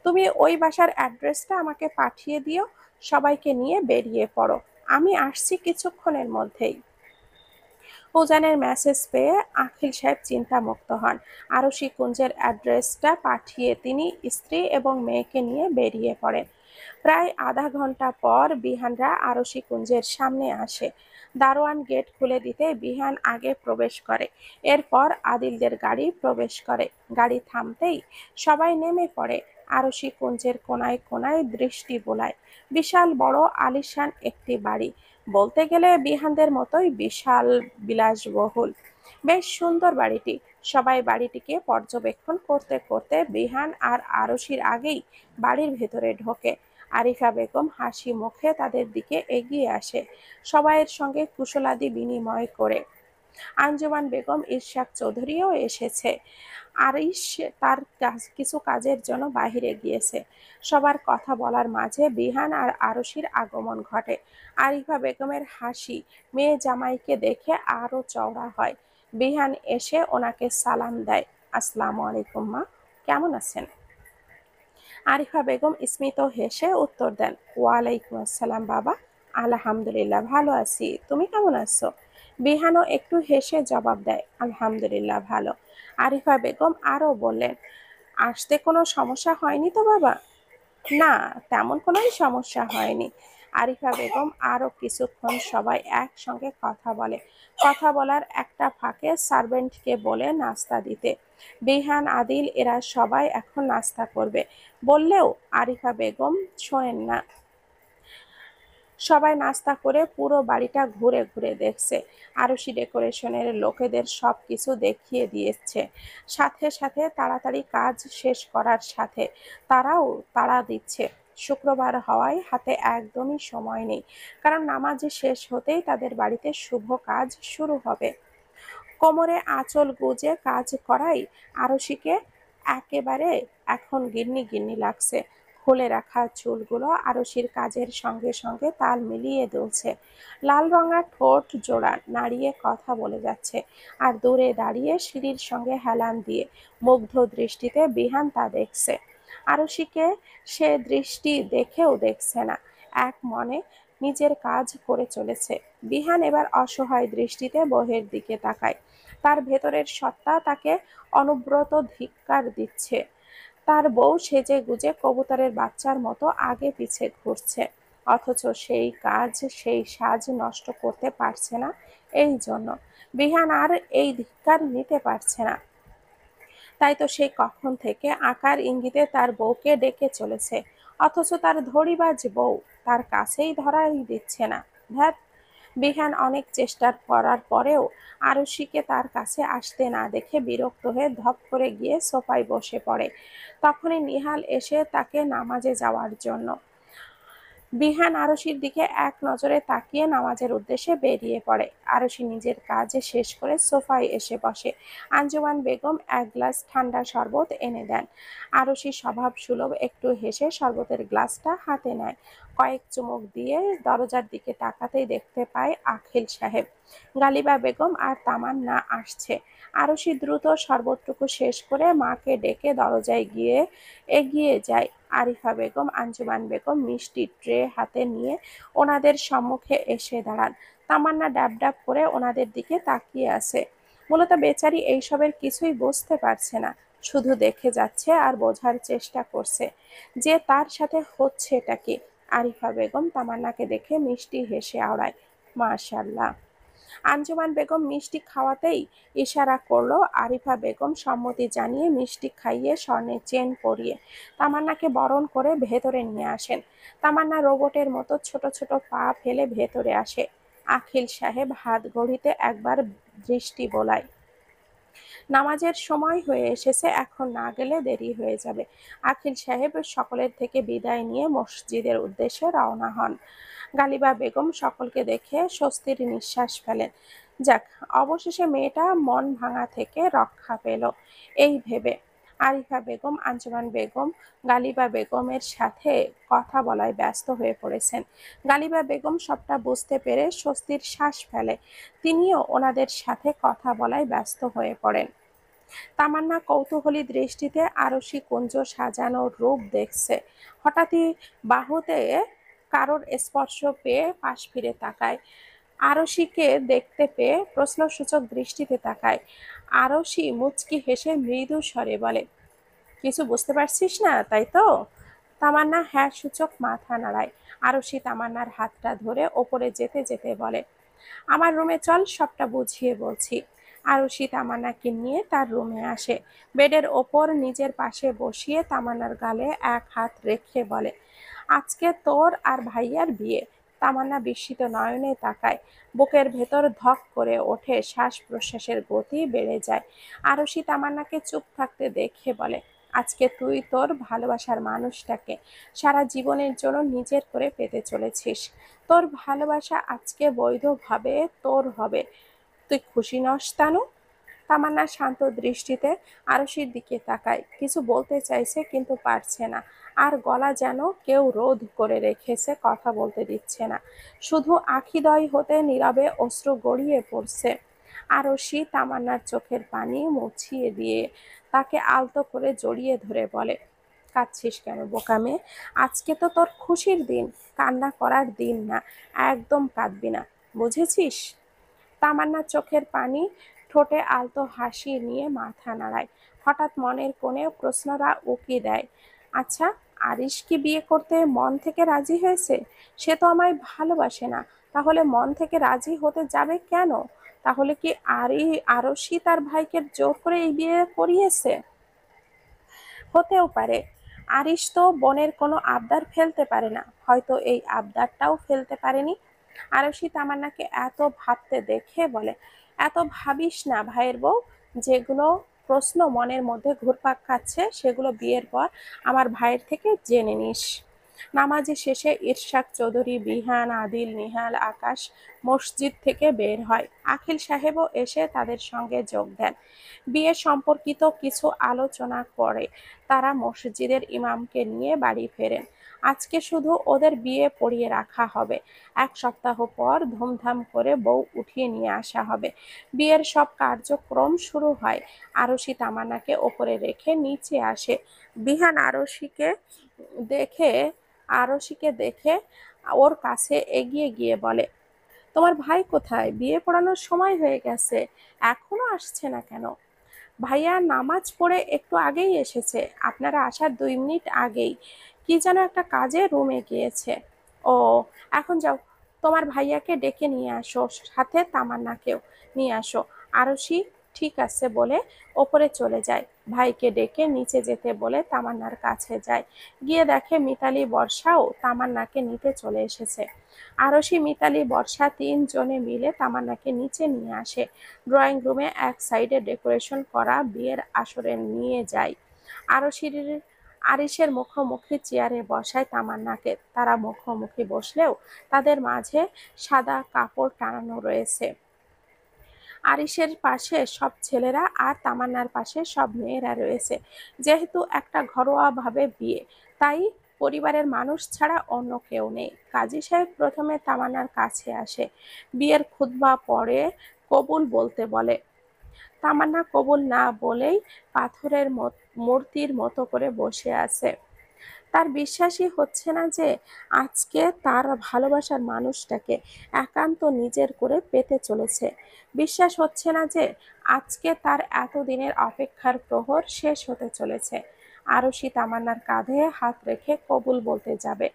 তুমি ওই বাসার অ্যাড্রেসটা আমাকে পাঠিয়ে দিও, সবাইকে নিয়ে বেরিয়ে পড়ো, আমি আসছি কিছুক্ষণের মধ্যেই। উজানের মেসেজ পেয়ে আখিল সাহেব চিন্তামুক্ত হন। আরশি কুঞ্জের অ্যাড্রেসটা পাঠিয়ে তিনি স্ত্রী এবং মেয়েকে নিয়ে বেরিয়ে পড়েন। প্রায় আধা ঘন্টা পর বিহানরা আরশি কুঞ্জের সামনে আসে। দারোয়ান গেট খুলে দিতে বিহান আগে প্রবেশ করে। এরপর আদিলদের গাড়ি প্রবেশ করে। গাড়ি থামতেই সবাই নেমে পড়ে। আরশি কুঞ্জের কোনায় কোনায় দৃষ্টি বোলায়। বিশাল বড় আলিশান একটি বাড়ি, বলতে গেলে বিহানদের মতোই বিশাল, বিলাসবহুল। বেশ সুন্দর বাড়িটি। সবাই বাড়িটিকে পর্যবেক্ষণ করতে করতে বিহান আর আরশির আগেই বাড়ির ভেতরে ঢোকে। আরিফা বেগম হাসি মুখে তাদের দিকে এগিয়ে আসে, সবাইয়ের সঙ্গে কুশলাদি বিনিময় করে। আঞ্জুমান বেগম ইশরাক চৌধুরীও এসেছে। আরিশ তার কিছু কাজের জন্য বাহিরে গিয়েছে। সবার কথা বলার মাঝে বিহান আর আরশির আগমন ঘটে। আরিফা বেগমের হাসি মেয়ে জামাইকে দেখে আরো চওড়া হয়। বিহান এসে ওনাকে সালাম দেয়, আসসালামু আলাইকুম মা, কেমন আছেন? আরিফা বেগম স্মিত হেসে উত্তর দেন, ওয়ালাইকুম আসসালাম বাবা, আলহামদুলিল্লাহ ভালো আছি, তুমি কেমন আছো? বিহানও একটু হেসে জবাব দেয়, আলহামদুলিল্লাহ ভালো। আরিফা বেগম আরো বললেন, আসতে কোনো সমস্যা হয়নি তো বাবা? না, তেমন কোনোই সমস্যা হয়নি। আরিফা বেগম আরো কিছুক্ষণ সবাই একসঙ্গে কথা বলে। কথা বলার একটা ফাঁকে সার্ভেন্টকে বলে নাস্তা দিতে। বিহান, আদিল এরা সবাই এখন নাস্তা করবে বললেও আরিফা বেগম শোনেন না। সবাই নাস্তা করে পুরো বাড়িটা ঘুরে ঘুরে দেখছে। আরশি ডেকোরেশনের লোকেদের সবকিছু দেখিয়ে দিয়েছে। সাথে সাথে তাড়াতাড়ি কাজ শেষ করার সাথে তারাও তাড়া দিচ্ছে। শুক্রবার হওয়ায় হাতে একদমই সময় নেই, কারণ নামাজ শেষ হতেই তাদের বাড়িতে শুভ কাজ শুরু হবে। কোমরে আঁচল গুজে কাজ করাই আরশিকে একেবারে এখন গিন্নি গিন্নি লাগছে। খুলে রাখা চুলগুলো আরশির কাজের সঙ্গে সঙ্গে তাল মিলিয়ে দুলছে। লাল রঙা ঠোঁট জোড়া নাড়িয়ে কথা বলে যাচ্ছে, আর দূরে দাঁড়িয়ে সিঁড়ির সঙ্গে হেলান দিয়ে মুগ্ধ দৃষ্টিতে বিহান তা দেখছে। আরশিকে সে দৃষ্টি দেখেও দেখছে না, এক মনে নিজের কাজ করে চলেছে। বিহান এবার অসহায় দৃষ্টিতে বহের দিকে তাকায়। তার ভেতরের সত্তা তাকে অনুব্রত ধিক্কার দিচ্ছে। তার বউ সেজে গুজে কবুতরের বাচ্চার মতো আগে পিছে ঘুরছে, অথচ সেই কাজ সেই সাজ নষ্ট করতে পারছে না। এই জন্য বিহান আর এই ধিক্কার নিতে পারছে না। তাই তো সেই কখন থেকে আকার ইঙ্গিতে তার বউকে ডেকে চলেছে, অথচ তার ধড়িবাজ বউ তার কাছেই ধরাই দিচ্ছে না। ধ্যাত! বিহান অনেক চেষ্টা করার পরেও আরুষিকে তার কাছে আসতে না দেখে বিরক্ত হয়ে ধপ করে গিয়ে সোফায় বসে পড়ে। তখনই নিহাল এসে তাকে নামাজে যাওয়ার জন্য। বিহান আরশির দিকে এক নজরে তাকিয়ে নামাজের উদ্দেশ্যে বেরিয়ে পড়ে। আরশি নিজের কাজ শেষ করে সোফায় এসে বসে। আঞ্জুমান বেগম এক গ্লাস ঠান্ডা শরবত এনে দেন। আরশি স্বভাব সুলভ একটু হেসে শরবতের গ্লাসটা হাতে নেয়। কয়েক চুমুক দিয়ে দরজার দিকে তাকাতেই দেখতে পায় আখিল সাহেব, গালিবা বেগম আর তামান্না আসছে। আরশি দ্রুত শরবতটুকু শেষ করে মাকে ডেকে দরজায় গিয়ে এগিয়ে যায়। আরিফা বেগম, আঞ্জুমান বেগম মিষ্টি ট্রে হাতে নিয়ে ওনাদের সম্মুখে এসে দাঁড়ান। তামান্না ড্যাব ড্যাব করে ওনাদের দিকে তাকিয়ে আছে। মূলত বেচারি এইসবের কিছুই বুঝতে পারছে না, শুধু দেখে যাচ্ছে আর বোঝার চেষ্টা করছে যে তার সাথে হচ্ছেটা কি। আরিফা বেগম তামান্নাকে দেখে মিষ্টি হেসে আওড়ায়, মাশাআল্লাহ। আঞ্জুমান বেগম মিষ্টি খাওয়াতেই ইশারা করলো। আরিফা বেগম সম্মতি জানিয়ে মিষ্টি খাইয়ে স্বর্ণের চেন পরিয়ে তামান্নাকে বরণ করে ভেতরে নিয়ে আসেন। তামান্না রোবটের মতো ছোট ছোট পা ফেলে ভেতরে আসে। আখিল সাহেব হাত ঘড়িতে একবার দৃষ্টি বোলায়। নামাজের সময় হয়ে এসেছে, এখন না গেলে দেরি হয়ে যাবে। আখিল সাহেব সকলের থেকে বিদায় নিয়ে মসজিদের উদ্দেশ্যে রওনা হন। গালিবা বেগম সকলকে দেখে স্বস্তির নিঃশ্বাস ফেলেন। যাক, অবশেষে মেয়েটা মন ভাঙা থেকে রক্ষা পেল, এই ভেবে। আরিফা বেগম, আঞ্জুমান বেগম গালিবা বেগমের সাথে কথা বলায় ব্যস্ত হয়ে পড়েছেন। গালিবা বেগম সবটা বুঝতে পেরে স্বস্তির শ্বাস ফেলে, তিনিও ওনাদের সাথে কথা বলায় ব্যস্ত হয়ে পড়েন। তামান্না কৌতূহলী দৃষ্টিতে আরশি কুঞ্জ সাজানো রূপ দেখছে। হঠাৎই বাহুতে কারোর স্পর্শ পেয়ে পাশ ফিরে তাকায়। আরশিকে দেখতে পেয়ে প্রশ্নসূচক দৃষ্টিতে তাকায়। আরশি মুচকি হেসে মৃদু স্বরে বলে, কিছু বুঝতে পারছিস না, তাই তো? তামান্না হ্যাঁ সূচক মাথা নাড়ায়। আরশি তামান্নার হাতটা ধরে ওপরে যেতে যেতে বলে, আমার রুমে চল, সবটা বুঝিয়ে বলছি। আরুষি তামান্নাকে নিয়ে তার রুমে আসে। বেডের ওপর নিজের পাশে বসিয়ে তামান্নার গালে এক হাত রেখে বলে, আজকে তোর আর ভাইয়ার বিয়ে। তামান্না বিস্মিত নয়নে তাকায়। বুকের ভেতর ধক করে ওঠে, শ্বাস প্রশ্বাসের গতি বেড়ে যায়। আরুষি তামান্নাকে চুপ থাকতে দেখে বলে, আজকে তুই তোর ভালোবাসার মানুষটাকে সারা জীবনের জন্য নিজের করে পেতে চলেছিস। তোর ভালোবাসা আজকে বৈধভাবে তোর হবে। তুই খুশি নস তানু? তামান্না শান্ত দৃষ্টিতে আরশির দিকে তাকায়। কিছু বলতে চাইছে কিন্তু পারছে না। আর গলা যেন কেউ রোধ করে রেখেছে, কথা বলতে দিচ্ছে না। শুধু আখিদ্বয় হতে নীরবে অশ্রু গড়িয়ে পড়ছে। আরশি তামান্নার চোখের পানি মুছিয়ে দিয়ে তাকে আলতো করে জড়িয়ে ধরে বলে, কাঁদছিস কেন বোকা মেয়ে? আজকে তো তোর খুশির দিন, কান্না করার দিন না। একদম কাঁদবি না, বুঝেছিস? তামান্না চোখের পানি ঠোঁটে আলতো হাসি নিয়ে মাথা নাড়ায়। হঠাৎ মনের কোণে প্রশ্নরা উকি দেয়, আচ্ছা, আরিশ কি বিয়ে করতে মন থেকে রাজি হয়েছে? সে তো আমায় ভালোবাসে না, তাহলে মন থেকে রাজি হতে যাবে কেন? তাহলে কি আরশি তার ভাইকে জোর করে এই বিয়ে করিয়েছে? হতেও পারে। আরিশ তো বোনের কোনো আবদার ফেলতে পারে না, হয়তো এই আবদারটাও ফেলতে পারেনি। আরশি তামান্নাকে এত ভাবতে দেখে বলে, এত ভাবিস না ভাইয়ের বউ। যেগুলো প্রশ্ন মনের মধ্যে ঘুরপাক খাচ্ছে সেগুলো বিয়ের পর আমার ভাইয়ের থেকে জেনে নিস। নামাজে শেষে ইরশাদ চৌধুরী, বিহান, আদিল, নিহাল, আকাশ মসজিদ থেকে বের হয়। আখিল সাহেবও এসে তাদের সঙ্গে যোগ দেন। বিয়ে সম্পর্কিত কিছু আলোচনা করে তারা মসজিদের ইমামকে নিয়ে বাড়ি ফেরেন। আজকে শুধু ওদের বিয়ে পড়িয়ে রাখা হবে, 1 সপ্তাহ পর ধুমধাম করে বউ উঠিয়ে নিয়ে আসা হবে। বিয়ের সব কার্যক্রম শুরু হয়। আরশি তামান্নাকে ওপরে রেখে নিচে আসে। বিহান দেখে আরশিকে দেখে ওর কাছে এগিয়ে গিয়ে বলে, তোমার ভাই কোথায়? বিয়ে পড়ানোর সময় হয়ে গেছে, এখনো আসছে না কেন? ভাইয়া নামাজ পড়ে একটু আগেই এসেছে, আপনারা আসার 2 মিনিট আগেই। কি যেন একটা কাজে রুমে গিয়েছে। ও, এখন যাও, তোমার ভাইয়াকে ডেকে নিয়ে আসো, সাথে তামান্নাকেও নিয়ে আসো। আরশি ঠিক আছে বলে ওপরে চলে যায়। ভাইকে ডেকে নিচে যেতে বলে তামান্নার কাছে যায়। গিয়ে দেখে মিতালি, বর্ষাও তামান্নাকে নিতে চলে এসেছে। আরশি, মিতালি, বর্ষা 3 জনে মিলে তামান্নাকে নিচে নিয়ে আসে। ড্রয়িং রুমে এক সাইডে ডেকোরেশন করা বিয়ের আসরে নিয়ে যায়। আরশির আরিশের মুখোমুখি চেয়ারে বসায় তামান্নাকে। তারা মুখোমুখি বসলেও তাদের মাঝে সাদা কাপড় টানানো রয়েছে। আরিশের পাশে সব ছেলেরা আর তামান্নার পাশে সব মেয়েরা রয়েছে। যেহেতু একটা ঘরোয়া ভাবে বিয়ে, তাই পরিবারের মানুষ ছাড়া অন্য কেউ নেই। কাজী সাহেব প্রথমে তামান্নার কাছে আসে, বিয়ের খুতবা পড়ে কবুল বলতে বলে। তামান্না কবুল না বলেই পাথরের মূর্তির মতো করে বসে আছে। তার বিশ্বাসই হচ্ছে না যে আজকে তার ভালোবাসার মানুষটাকে একান্ত নিজের করে পেতে চলেছে। বিশ্বাস হচ্ছে না যে আজকে তার এতদিনের অপেক্ষার প্রহর শেষ হতে চলেছে। আরশি তামান্নার কাঁধে হাত রেখে কবুল বলতে যাবে।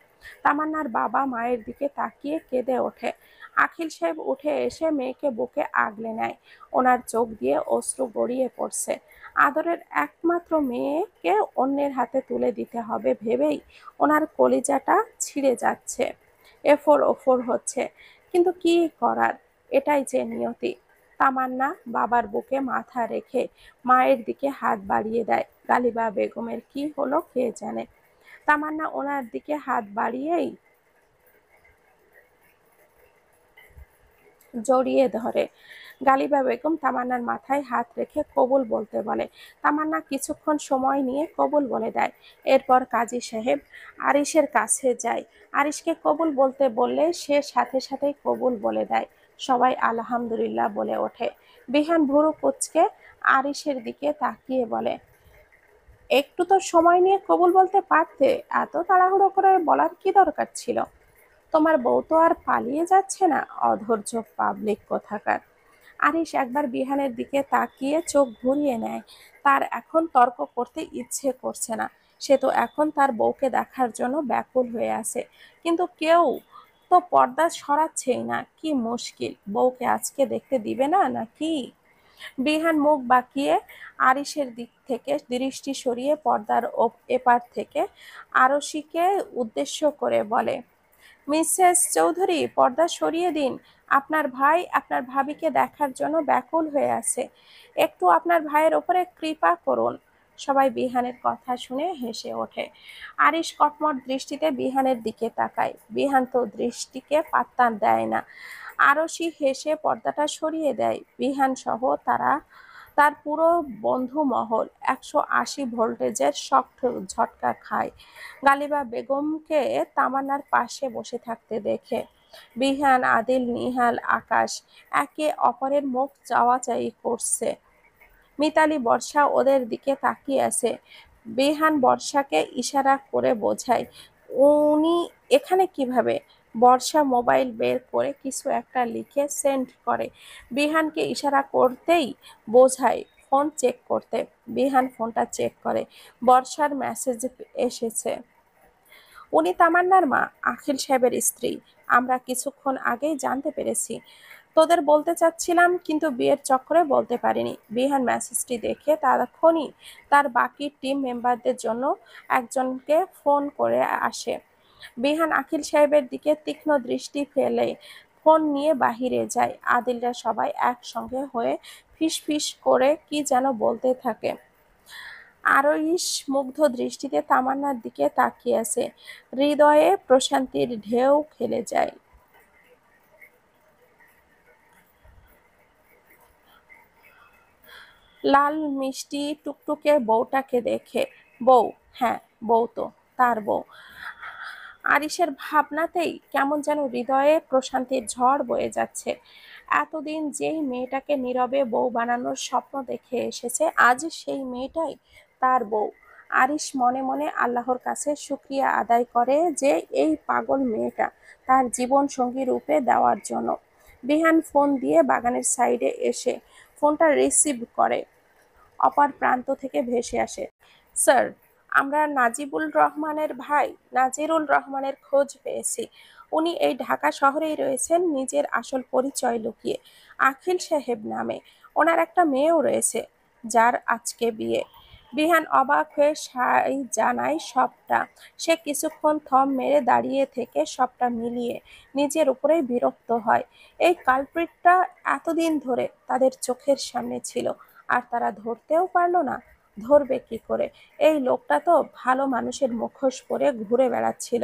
তামান্নার বাবা মায়ের দিকে তাকিয়ে কেঁদে ওঠে। আখিল সাহেব উঠে এসে মেয়েকে বুকে আগলে নেয়। ওনার চোখ দিয়ে অশ্রু গড়িয়ে পড়ছে। আদরের একমাত্র মেয়েকে অন্যের হাতে তুলে দিতে হবে ভেবেই ওনার কলিজাটা ছিঁড়ে যাচ্ছে, এফোর ওফোর হচ্ছে। কিন্তু কি করার, এটাই যে নিয়তি। তামান্না বাবার বুকে মাথা রেখে মায়ের দিকে হাত বাড়িয়ে দেয়। গালিবা বেগমের কি হলো কে জানে। তামান্না ওনার দিকে হাত বাড়িয়েই জড়িয়ে ধরে। গালিবা বেগম তামান্নার মাথায় হাত রেখে কবুল বলতে বলে। তামান্না কিছুক্ষণ সময় নিয়ে কবুল বলে দেয়। এরপর কাজী সাহেব আরিশের কাছে যায়। আরিশকে কবুল বলতে বললে সে সাথে সাথেই কবুল বলে দেয়। সবাই আলহামদুলিল্লাহ বলে ওঠে। বিহান ভুরু কুঁচকে আরিশের দিকে তাকিয়ে বলে, একটু তো সময় নিয়ে কবুল বলতে পারতে, এত তাড়াহুড়ো করে বলার কি দরকার ছিল? তোমার বউ তো আর পালিয়ে যাচ্ছে না, অধৈর্য পাবলিক কোথাকার। আরিশ একবার বিহানের দিকে তাকিয়ে চোখ ঘুরিয়ে নেয়। তার এখন তর্ক করতে ইচ্ছে করছে না। সে তো এখন তার বউকে দেখার জন্য ব্যাকুল হয়ে আছে। কিন্তু কেউ তো পর্দা সরাচ্ছেই না। কি মুশকিল, বউকে আজকে দেখতে দিবে না নাকি? বিহান মুখ বাঁকিয়ে আরিশের দিক থেকে দৃষ্টি সরিয়ে পর্দার এপার থেকে আরশিকে উদ্দেশ্য করে বলে, মিসেস চৌধুরী, পর্দা সরিয়ে দিন। আপনার ভাই আপনার ভাবিকে দেখার জন্য ব্যাকুল হয়ে আছে। একটু আপনার ভাইয়ের ওপরে কৃপা করুন। সবাই বিহানের কথা শুনে হেসে ওঠে। আরিশ কটমট দৃষ্টিতে বিহানের দিকে তাকায়। বিহান তো দৃষ্টিকে পাত্তা দেয় না। আরশি হেসে পর্দাটা সরিয়ে দেয়। বিহান সহ তার পুরো বন্ধু মহল 180 ভোল্টেজের শক ঝটকা খায় গালিবা বেগমকে তামান্নার পাশে বসে থাকতে দেখে। বিহান, আদিল, নিহাল, আকাশ একে অপরের মুখ চাওয়াচাই করছে। মিতালি, বর্ষা ওদের দিকে তাকিয়ে আছে। বিহান বর্ষাকে ইশারা করে বোঝায়, উনি এখানে কিভাবে? বর্ষা মোবাইল বের করে কিছু একটা লিখে সেন্ড করে। বিহানকে ইশারা করতেই বোঝায় ফোন চেক করতে। বিহান ফোনটা চেক করে। বর্ষার মেসেজ এসেছে, উনি তামান্নার মা, আখিল সাহেবের স্ত্রী। আমরা কিছুক্ষণ আগেই জানতে পেরেছি। তোদের বলতে চাচ্ছিলাম কিন্তু বিয়ের চক্করে বলতে পারিনি। বিহান মেসেজটি দেখে তখনই তার বাকি টিম মেম্বারদের জন্য একজনকে ফোন করে আসে। বিহান আখিল সাহেবের দিকে তীক্ষ্ণ দৃষ্টি ফেলে ফোন নিয়ে বাহিরে যায়। আদিলরা সবাই একসঙ্গে হয়ে ফিসফিস করে কি যেন বলতে থাকে। আরইশ মুগ্ধ দৃষ্টিতে তামান্নার দিকে তাকিয়ে আছে। হৃদয়ে প্রশান্তির ঢেউ খেলে যায়। লাল মিষ্টি টুকটুকে বউটাকে দেখে। বউ? হ্যাঁ, বউ তো, তার বউ। আরিশের ভাবনাতেই কেমন যেন হৃদয়ে প্রশান্তির ঝড় বয়ে যাচ্ছে। এতদিন যেই মেয়েটাকে নীরবে বউ বানানোর স্বপ্ন দেখে এসেছে, আজ সেই মেয়েটাই তার বউ। আরিশ মনে মনে আল্লাহর কাছে শুকরিয়া আদায় করে যে এই পাগল মেয়েটা তার জীবন সঙ্গী রূপে দেওয়ার জন্য। বিহান ফোন দিয়ে বাগানের সাইডে এসে ফোনটা রিসিভ করে। অপর প্রান্ত থেকে ভেসে আসে, স্যার, আমরা নাজিবুল রহমানের ভাই নাজিরুল রহমানের খোঁজ পেয়েছি। উনি এই ঢাকা শহরেই রয়েছেন, নিজের আসল পরিচয় লুকিয়ে। আখিল সাহেব নামে। ওনার একটা মেয়েও রয়েছে, যার আজকে বিয়ে। বিহান অবাক হয়ে সাই জানায় সবটা। সে কিছুক্ষণ থম মেরে দাঁড়িয়ে থেকে সবটা মিলিয়ে নিজের উপরেই বিরক্ত হয়। এই কালপ্রিটটা এতদিন ধরে তাদের চোখের সামনে ছিল, আর তারা ধরতেও পারলো না। ধরবে কি করে? এই লোকটা তো ভালো মানুষের মুখোশ পরে ঘুরে বেড়াচ্ছিল।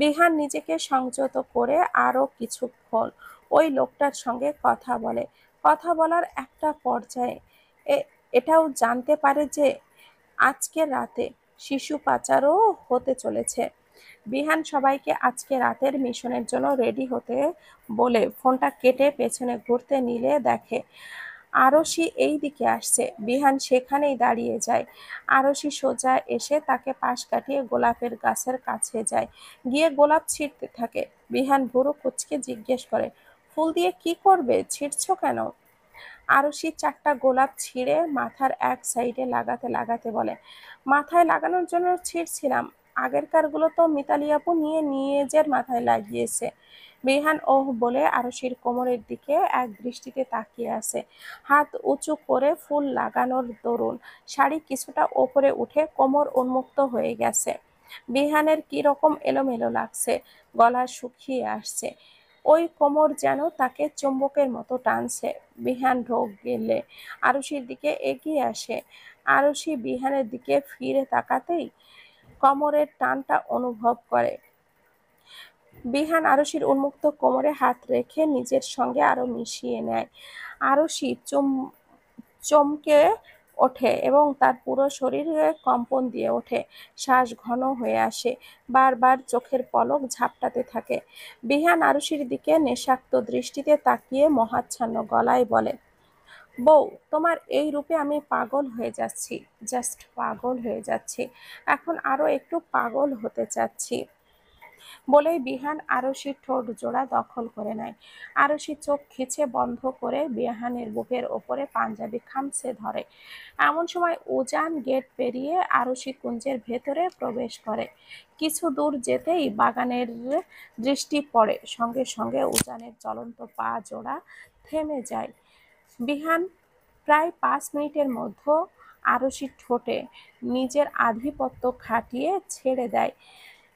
বিহান নিজেকে সংযত করে আরো কিছুক্ষণ ওই লোকটার সঙ্গে কথা বলে। কথা বলার একটা পর্যায়ে এটাও জানতে পারে যে আজকে রাতে শিশু পাচারও হতে চলেছে। বিহান সবাইকে আজকে রাতের মিশনের জন্য রেডি হতে বলে ফোনটা কেটে পেছনে ঘুরতে নিলে দেখে আরশি এই দিকে আসছে। বিহান সেখানেই দাঁড়িয়ে যায়। আরশি সোজা এসে তাকে পাশ কাটিয়ে গোলাপের গাছের কাছে যায়, গিয়ে গোলাপ ছিঁড়তে থাকে। বিহান ভুরু কুঁচকে জিজ্ঞেস করে, ফুল দিয়ে কি করবে, ছিঁড়ছো কেন? আরশি 4টা গোলাপ ছিঁড়ে মাথার এক সাইডে লাগাতে লাগাতে বলে, মাথায় লাগানোর জন্য ছিঁড়ছিলাম। আগেরকারগুলো তো মিতালি আপু নিয়ে নিজের মাথায় লাগিয়েছে। বিহান ওহ বলে আরশির কোমরের দিকে এক দৃষ্টিতে তাকিয়ে আছে। হাত উঁচু করে ফুল লাগানোর দরুন শাড়ি কিছুটা ওপরে উঠে কোমর উন্মুক্ত হয়ে গেছে। বিহানের কিরকম এলোমেলো লাগছে, গলা শুকিয়ে আসছে। ওই কোমর যেন তাকে চুম্বকের মতো টানছে। বিহান ঢোক গেলে আরশির দিকে এগিয়ে আসে। আরশি বিহানের দিকে ফিরে তাকাতেই কোমরের টানটা অনুভব করে। বিহান আরশির উন্মুক্ত কোমরে হাত রেখে নিজের সঙ্গে আরো মিশিয়ে নেয়। আরশি চমকে ওঠে এবং তার পুরো শরীরে কম্পন দিয়ে ওঠে। শ্বাস ঘন হয়ে আসে, বারবার চোখের পলক ঝাপটাতে থাকে। বিহান আরশির দিকে নেশাক্ত দৃষ্টিতে তাকিয়ে মহাচ্ছন্ন গলায় বলে, বউ, তোমার এই রূপে আমি পাগল হয়ে যাচ্ছি, জাস্ট পাগল হয়ে যাচ্ছি। এখন আরো একটু পাগল হতে চাচ্ছি। বলেই বিহান আরশির ঠোঁট জোড়া দখল করে নেয়। আরশি চোখ খিচে বন্ধ করে বিহানের বুকের ওপরে পাঞ্জাবি খামছে ধরে। এমন সময় উজান গেট পেরিয়ে আরশি কুঞ্জের ভেতরে প্রবেশ করে। কিছু দূর যেতেই বাগানের দৃষ্টি পড়ে, সঙ্গে সঙ্গে উজানের চলন্ত পা জোড়া থেমে যায়। বিহান প্রায় 5 মিনিটের মধ্যে আরশির ঠোঁটে নিজের আধিপত্য খাটিয়ে ছেড়ে দেয়।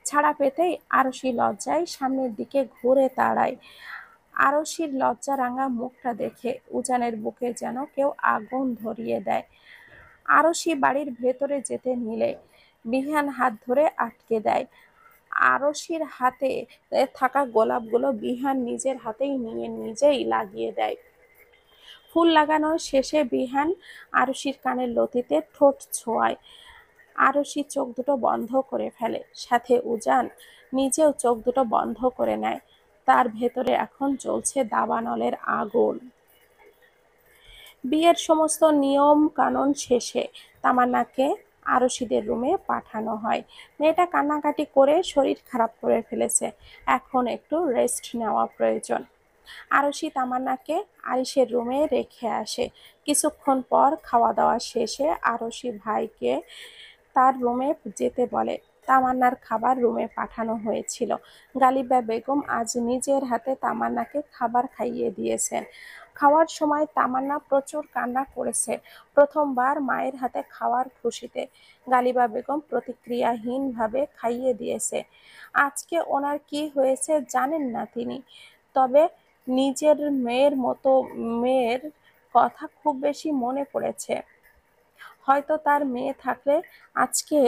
ছাড়া পেতেই আরশি লজ্জায় সামনের দিকে ঘুরে দাঁড়ায়। আরশির লজ্জারাঙা মুখটা দেখে উজানের বুকে যেন কেউ আগুন ধরিয়ে দেয়। আরশি বাড়ির ভেতরে যেতে নিলে বিহান হাত ধরে আটকে দেয়। আরশির হাতে থাকা গোলাপগুলো বিহান নিজের হাতেই নিয়ে নিজেই লাগিয়ে দেয়। ফুল লাগানো শেষে বিহান আরশির কানের লতিতে ঠোঁট ছোঁয়ায়। আরশি চোখ দুটো বন্ধ করে ফেলে, সাথে উজান নিজেও চোখ দুটো বন্ধ করে নেয়। তার ভেতরে এখন জ্বলছে দাবানলের আগুন। বিয়ের সমস্ত নিয়ম কানুন শেষে তামান্নাকে আরশিদের রুমে পাঠানো হয়। মেয়েটা কান্নাকাটি করে শরীর খারাপ করে ফেলেছে, এখন একটু রেস্ট নেওয়া প্রয়োজন। আরশি তামান্নাকে আরিশের রুমে রেখে আসে। কিছুক্ষণ পর খাওয়া দাওয়া শেষে আরশি ভাইকে তার রুমে যেতে বলে। তামান্নার খাবার রুমে পাঠানো হয়েছিল। গালিবা বেগম আজ নিজের হাতে তামান্নাকে খাবার খাইয়ে দিয়েছেন। খাওয়ার সময় তামান্না প্রচুর কান্না করেছে, প্রথমবার মায়ের হাতে খাওয়ার খুশিতে। গালিবা বেগম প্রতিক্রিয়াহীনভাবে খাইয়ে দিয়েছে। আজকে ওনার কি হয়েছে জানেন না তিনি, তবে নিজের মেয়ের মতো মেয়ের কথা খুব বেশি মনে পড়েছে। হয়তো তার মেয়ে থাকলে আজকে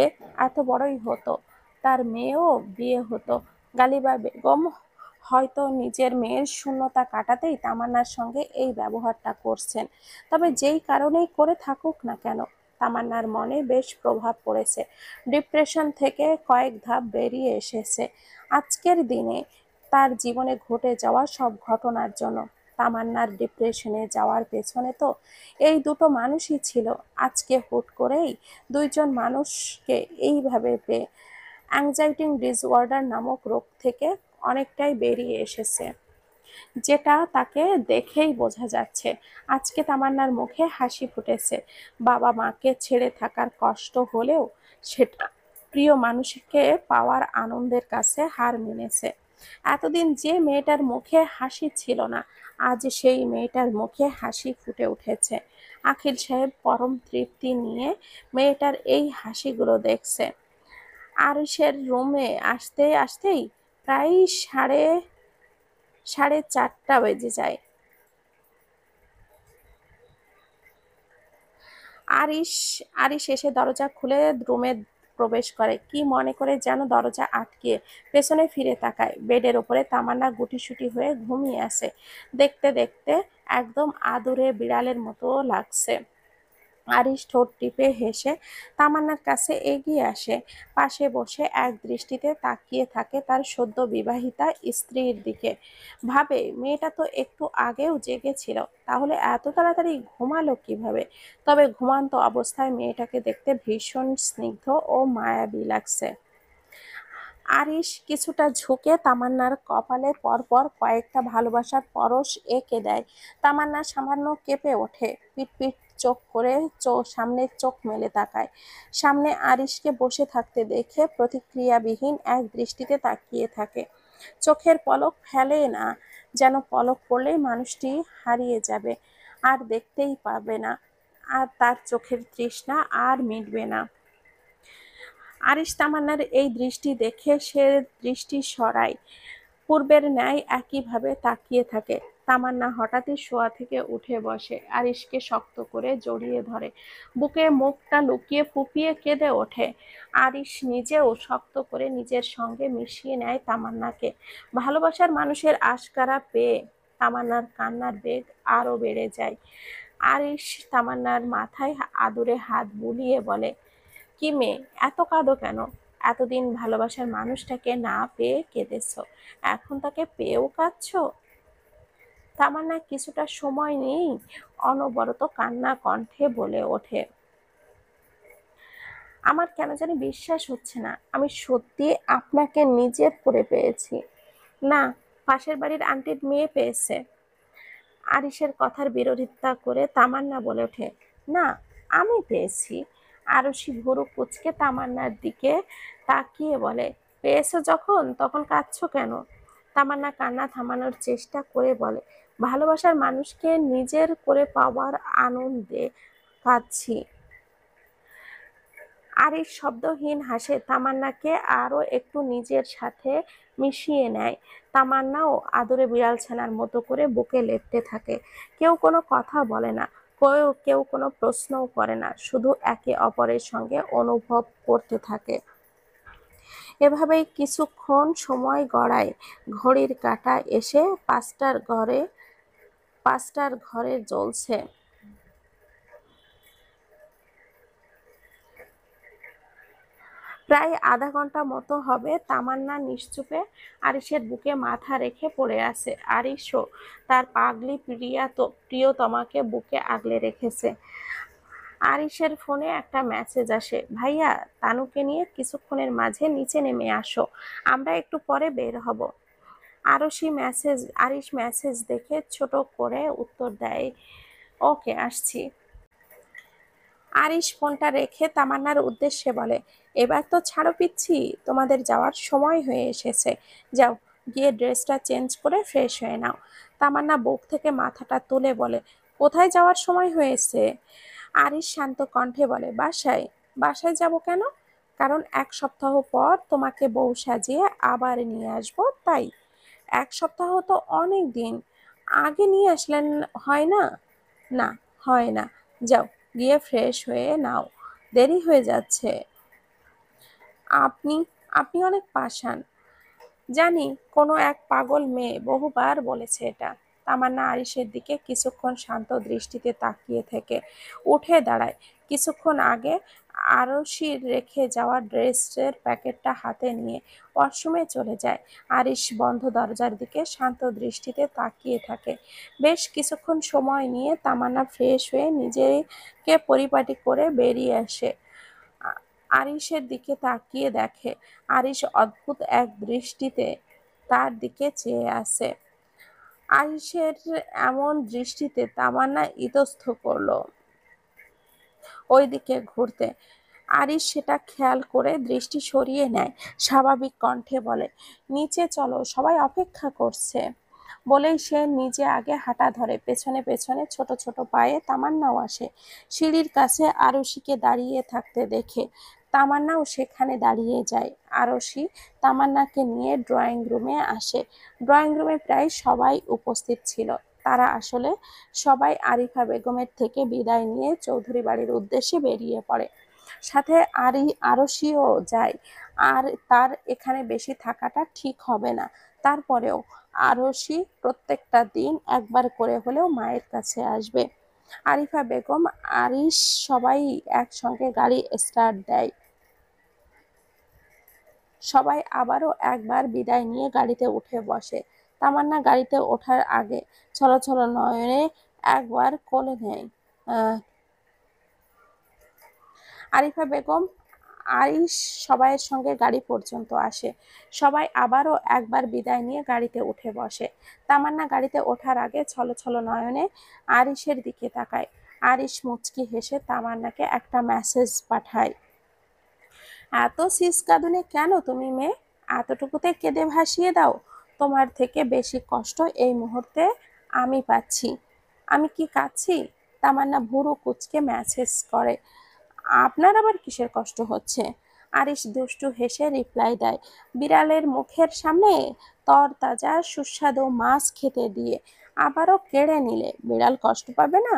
এত বড়ই হতো, তার মেয়েও বিয়ে হতো। গালিবা বেগম হয়তো নিজের মেয়ের শূন্যতা কাটাতেই তামান্নার সঙ্গে এই ব্যবহারটা করছেন। তবে যেই কারণেই করে থাকুক না কেন, তামান্নার মনে বেশ প্রভাব পড়েছে। ডিপ্রেশন থেকে কয়েক ধাপ বেরিয়ে এসেছে আজকের দিনে তার জীবনে ঘটে যাওয়া সব ঘটনার জন্য। তামান্নার ডিপ্রেশনে যাওয়ার পেছনে তো এই দুটো মানুষই ছিল। আজকে হুট করেই দুইজন মানুষকে এইভাবে পেয়ে অ্যাংজাইটি ডিসঅর্ডার নামক রোগ থেকে অনেকটাই বেরিয়ে এসেছে, যেটা তাকে দেখেই বোঝা যাচ্ছে। আজকে তামান্নার মুখে হাসি ফুটেছে। বাবা মাকে ছেড়ে থাকার কষ্ট হলেও সেটা প্রিয় মানুষকে পাওয়ার আনন্দের কাছে হার মেনেছে। এতদিন যে মেয়েটার মুখে হাসি ছিল না, আজ সেই মেয়েটার মুখে হাসি ফুটে উঠেছে। আখিল সাহেব পরম তৃপ্তি নিয়ে মেয়েটার এই হাসিগুলো দেখছে। আরিশের রুমে আসতে আসতেই প্রায় সাড়ে সাড়ে চারটা বেজে যায়। আরিশ আরিশ এসে দরজা খুলে রুমে প্রবেশ করে, কি মনে করে যেন দরজা আটকিয়ে পেছনে ফিরে তাকায়। বেডের ওপরে তামান্না গুটিসুটি হয়ে ঘুমিয়ে আছে। দেখতে দেখতে একদম আদুরে বিড়ালের মতো লাগছে। আরিশ ঠোঁট টিপে হেসে তামান্নার কাছে এগিয়ে আসে। পাশে বসে এক দৃষ্টিতে তাকিয়ে থাকে তার সদ্য বিবাহিতা স্ত্রীর দিকে। ভাবে, মেয়েটা তো একটু আগেও জেগেছিল, তাহলে এত তাড়াতাড়ি ঘুমালো কিভাবে? তবে ঘুমান্ত অবস্থায় মেয়েটাকে দেখতে ভীষণ স্নিগ্ধ ও মায়াবী লাগছে। আরিশ কিছুটা ঝুঁকে তামান্নার কপালে পরপর কয়েকটা ভালোবাসার পরশ এঁকে দেয়। তামান্না সামান্য কেঁপে ওঠে, পিটপিট চোখ করে সামনে চোখ মেলে তাকায়। সামনে আরিশকে বসে থাকতে দেখে প্রতিক্রিয়াবিহীন এক দৃষ্টিতে তাকিয়ে থাকে। চোখের পলক ফেলে না, যেন পলক পড়লেই মানুষটি হারিয়ে যাবে, আর দেখতেই পাবে না, আর তার চোখের তৃষ্ণা আর মিটবে না। আরিশ তামান্নার এই দৃষ্টি দেখে সে দৃষ্টি সরায়, পূর্বের ন্যায় একইভাবে তাকিয়ে থাকে। তামান্না হঠাৎই শোয়া থেকে উঠে বসে, আরিশকে শক্ত করে জড়িয়ে ধরে, বুকে মুখটা লুকিয়ে ফুপিয়ে কেঁদে ওঠে। আরিশ নিজেও শক্ত করে নিজের সঙ্গে মিশিয়ে নেয় তামান্নাকে। ভালোবাসার মানুষের আশকারা পেয়ে তামান্নার কান্নার বেগ আরো বেড়ে যায়। আরিশ তামান্নার মাথায় আদুরে হাত বুলিয়ে বলে, কি মেয়ে, এত কাঁদো কেন? এতদিন ভালোবাসার মানুষটাকে না পেয়ে কেঁদেছো, এখন তাকে পেয়েও কাঁদছো? তামান্না কিছুটা সময় নেই অনবরত কান্না কণ্ঠে বলে ওঠে, আমার কেন জানি বিশ্বাস হচ্ছে না আমি সত্যি আপনাকে নিজের করে পেয়েছি। না, পাশের বাড়ির আন্টির মেয়ে পেয়েছে। আরিশের কথার বিরোধিতা করে তামান্না বলে ওঠে, না, আমি পেয়েছি। আরশি ভুরু কুঁচকে তামান্নার দিকে তাকিয়ে বলে, পেয়েছো যখন তখন কাঁদছো কেন? তামান্না কান্না থামানোর চেষ্টা করে বলে, ভালোবাসার মানুষকে নিজের করে পাওয়ার আনন্দে কাঁদছি। আরিশ শব্দহীন হাসে, তামান্নাকে আরো একটু নিজের সাথে মিশিয়ে নেয়। তামান্নাও আদরে বিড়াল ছানার মতো করে বুকে লেপ্টে থাকে। কেউ কোনো কথা বলে না, কেউ কেউ কোনো প্রশ্নও করে না, শুধু একে অপরের সঙ্গে অনুভব করতে থাকে। এভাবেই কিছুক্ষণ সময় গড়ায়। ঘড়ির কাঁটা এসে পাঁচটার ঘরে জ্বলছে। প্রায় আধা ঘন্টা মতো হবে তামান্না নিশ্চুপে আরিশের বুকে মাথা রেখে পড়ে আছে। আরিশও তার পাগলি প্রিয়তমাকে বুকে আগলে রেখেছে। আরিশের ফোনে একটা মেসেজ আসে, ভাইয়া, তানুকে নিয়ে কিছুক্ষণের মাঝে নিচে নেমে আসো, আমরা একটু পরে বের হব। আরিশ মেসেজ দেখে ছোট করে উত্তর দেয়, ওকে, আসছি। আরিশ ফোনটা রেখে তামান্নার উদ্দেশ্যে বলে, এবার তো ছাড়ো পিচ্ছি, তোমাদের যাওয়ার সময় হয়ে এসেছে, যাও গিয়ে ড্রেসটা চেঞ্জ করে ফ্রেশ হয়ে নাও। তামান্না বুক থেকে মাথাটা তুলে বলে, কোথায় যাওয়ার সময় হয়েছে? আরিশ শান্ত কণ্ঠে বলে, বাসায়। বাসায় যাব কেন? কারণ 1 সপ্তাহ পর তোমাকে বউ সাজিয়ে আবার নিয়ে আসবো, তাই। 1 সপ্তাহ তো অনেক দিন, আগে নিয়ে আসলেন হয় না? না, হয় না, যাও গিয়ে ফ্রেশ হয়ে নাও, দেরি হয়ে যাচ্ছে। আপনি আপনি অনেক পাষাণ। জানি, কোনো এক পাগল মেয়ে বহুবার বলেছে এটা। তামান্না আরিশের দিকে কিছুক্ষণ শান্ত দৃষ্টিতে তাকিয়ে থেকে উঠে দাঁড়ায়। কিছুক্ষণ আগে আরশির রেখে যাওয়া ড্রেসের প্যাকেটটা হাতে নিয়ে ওয়াশরুমে চলে যায়। আরিশ বন্ধ দরজার দিকে শান্ত দৃষ্টিতে তাকিয়ে থাকে। বেশ কিছুক্ষণ সময় নিয়ে তামান্না ফ্রেশ হয়ে নিজেকে পরিপাটি করে বেরিয়ে আসে। আরিশের দিকে তাকিয়ে দেখে আরিশ অদ্ভুত এক দৃষ্টিতে তার দিকে চেয়ে আছে। আরিশের এমন দৃষ্টিতে তামান্না ইতস্তত করলো ওই দিকে ঘুরতে। আরিশ সেটা খেয়াল করে দৃষ্টি সরিয়ে নেয়। স্বাভাবিক কণ্ঠে বলে, নিচে চলো, সবাই অপেক্ষা করছে। বলেই সে নিজে আগে হাঁটা ধরে। পেছনে পেছনে ছোট ছোট পায়ে তামান্নাও আসে। সিঁড়ির কাছে আরশিকে দাঁড়িয়ে থাকতে দেখে তামান্নাও সেখানে দাঁড়িয়ে যায়। আরশি তামান্নাকে নিয়ে ড্রয়িং রুমে আসে। ড্রয়িং রুমে প্রায় সবাই উপস্থিত ছিল। তারা আসলে সবাই আরিফা বেগমের থেকে বিদায় নিয়ে চৌধুরী বাড়ির উদ্দেশ্যে বেরিয়ে পড়ে। সাথে আরশিও যায়। আর তার এখানে বেশি থাকাটা ঠিক হবে না। তারপরেও আরশি প্রত্যেকটা দিন একবার করে হলেও মায়ের কাছে আসবে। আরিফা বেগম, আরিশ সবাই একসঙ্গে গাড়ি স্টার্ট দেয়। সবাই আবারও একবার বিদায় নিয়ে গাড়িতে উঠে বসে। তামান্না গাড়িতে ওঠার আগে ছলছল নয়নে একবার কোলে নেয় আরিফা বেগম। আরিশ সবাইয়ের সঙ্গে গাড়ি পর্যন্ত আসে। সবাই আবারও একবার বিদায় নিয়ে গাড়িতে উঠে বসে। তামান্না গাড়িতে ওঠার আগে ছলছল নয়নে আরিশের দিকে তাকায়। আরিশ মুচকি হেসে তামান্নাকে একটা মেসেজ পাঠায়। এত সিসকাঁদুনে কেন তুমি মেয়ে? এতটুকুতে কেঁদে ভাসিয়ে দাও। তোমার থেকে বেশি কষ্ট এই মুহূর্তে আমি পাচ্ছি। আমি কি কাঁদছি? তামান্না ভুরু কুঁচকে মেসেজ করে, আপনার আবার কিসের কষ্ট হচ্ছে? আরিশ দুষ্টু হেসে রিপ্লাই দেয়, বিড়ালের মুখের সামনে তরতাজা সুস্বাদু মাছ খেতে দিয়ে আবারও কেড়ে নিলে বিড়াল কষ্ট পাবে না?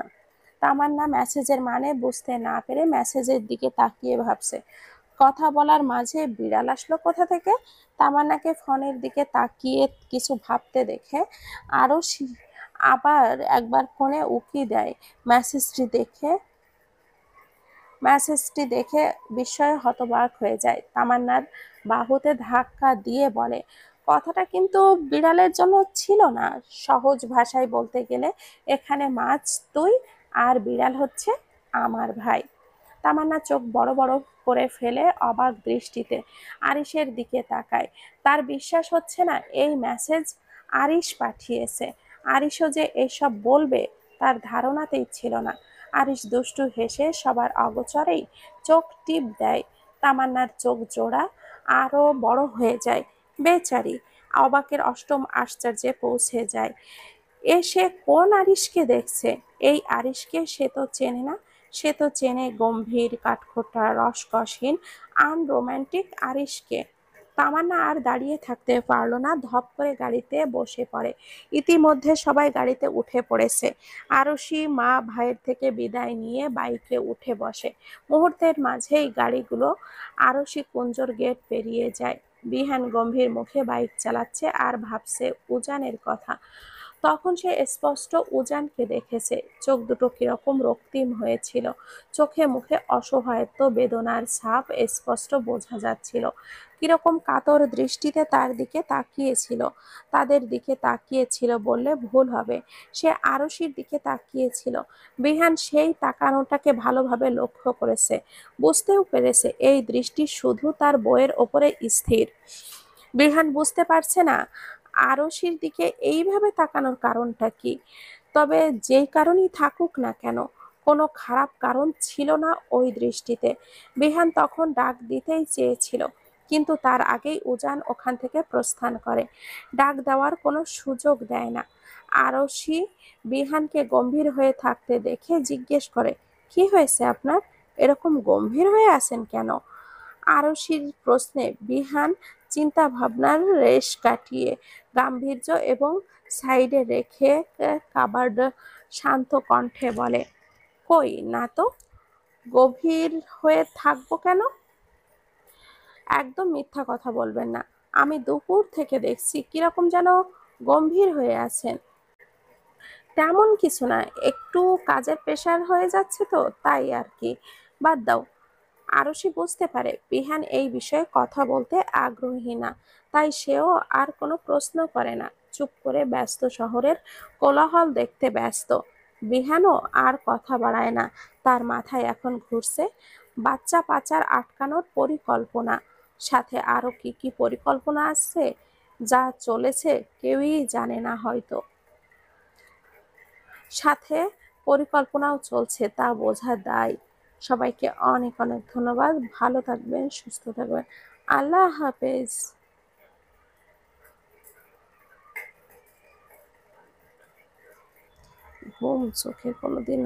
তামান্না মেসেজের মানে বুঝতে না পেরে মেসেজের দিকে তাকিয়ে ভাবছে, কথা বলার মাঝে বিড়াল আসলো কোথা থেকে? তামান্নাকে ফোনের দিকে তাকিয়ে কিছু ভাবতে দেখে আরো আবার একবার ফোনে উকি দেয়। মেসেজটি দেখে বিস্ময়ে হতবাক হয়ে যায়। তামান্নার বাহুতে ধাক্কা দিয়ে বলে, কথাটা কিন্তু বিড়ালের জন্য ছিল না। সহজ ভাষায় বলতে গেলে এখানে মাছ তুই আর বিড়াল হচ্ছে আমার ভাই। তামান্না চোখ বড় বড় করে ফেলে অবাক দৃষ্টিতে আরিশের দিকে তাকায়। তার বিশ্বাস হচ্ছে না এই মেসেজ আরিশ পাঠিয়েছে। আরিশও যে এসব বলবে তার ধারণাতেই ছিল না। আরিশ দুষ্টু হেসে সবার অগোচরেই চোখ টিপ দেয়। তামান্নার চোখ জোড়া আরো বড় হয়ে যায়। বেচারি অবাকের অষ্টম আশ্চর্যে পৌঁছে যায়। সে কোন আরিশকে দেখছে? এই আরিশকে সে তো চেনে না। সে তো চেনে গম্ভীর, কাঠখোট্টা, রসকসহীন, আনরোম্যান্টিক আরিশকে। তামান্না আর দাঁড়িয়ে থাকতে পারল না, ধপ করে গাড়িতে বসে পড়ে। ইতিমধ্যে সবাই গাড়িতে উঠে পড়েছে। আরশি মা ভাইয়ের থেকে বিদায় নিয়ে বাইকে উঠে বসে। মুহূর্তের মাঝেই গাড়িগুলো আরশি কুঞ্জর গেট পেরিয়ে যায়। বিহান গম্ভীর মুখে বাইক চালাচ্ছে আর ভাবছে উজানের কথা। তখন সে স্পষ্ট উজানকে দেখেছে। চোখ দুটো কিরকম রক্তিম হয়েছিল। চোখে মুখে অসহায়ত্ব, বেদনার ছাপ স্পষ্ট বোঝা যাচ্ছিল। কিরকম কাতর দৃষ্টিতে তার দিকে তাকিয়েছিল। তাদের দিকে তাকিয়েছিল বললে ভুল হবে। সে আরশির দিকে তাকিয়েছিল। বিহান সেই তাকানোটাকে ভালোভাবে লক্ষ্য করেছে। বুঝতেও পেরেছে এই দৃষ্টি শুধু তার বইয়ের ওপরে স্থির। বিহান বুঝতে পারছে না আরশির দিকে এইভাবে তাকানোর কারণটা কি। তবে যেই কারণই থাকুক না কেন, কোনো খারাপ কারণ ছিল না ওই দৃষ্টিতে। বিহান তখন ডাক দিতেই চেয়েছিল, কিন্তু তার আগেই উজান ওখান থেকে প্রস্থান করে। ডাক দেওয়ার কোনো সুযোগ দেয় না। আরশি বিহানকে গম্ভীর হয়ে থাকতে দেখে জিজ্ঞেস করে, কি হয়েছে আপনার? এরকম গম্ভীর হয়ে আছেন কেন? আরশির প্রশ্নে বিহান চিন্তা ভাবনার রেশ কাটিয়ে গাম্ভীর্য এবং সাইডে রেখে কাবার্ড শান্ত কণ্ঠে বলে, কই না তো। গভীর হয়ে থাকবো কেন? একদম মিথ্যা কথা বলবেন না। আমি দুপুর থেকে দেখছি কিরকম যেন গম্ভীর হয়ে আছেন। তেমন কিছু না, একটু কাজের প্রেশার হয়ে যাচ্ছে তো তাই আর কি। বাদ দাও। আরশি বুঝতে পারে বিহান এই বিষয়ে কথা বলতে আগ্রহী না, তাই সেও আর কোনো প্রশ্ন করে না, চুপ করে ব্যস্ত। শহরের কোলাহল দেখতে ব্যস্ত। বিহানও আর কথা বাড়ায় না, তার মাথায় এখন ঘুরছে বাচ্চা পাচার আটকানোর পরিকল্পনা, সাথে আরো কি কি পরিকল্পনা আছে যা চলেছে কেউই জানে না হয়তো। সাথে পরিকল্পনাও চলছে তা বোঝা দায়। সবাইকে অনেক অনেক ধন্যবাদ। ভালো থাকবেন, সুস্থ থাকবেন। আল্লাহ হাফেজ। ঘুম চোখে কোনোদিন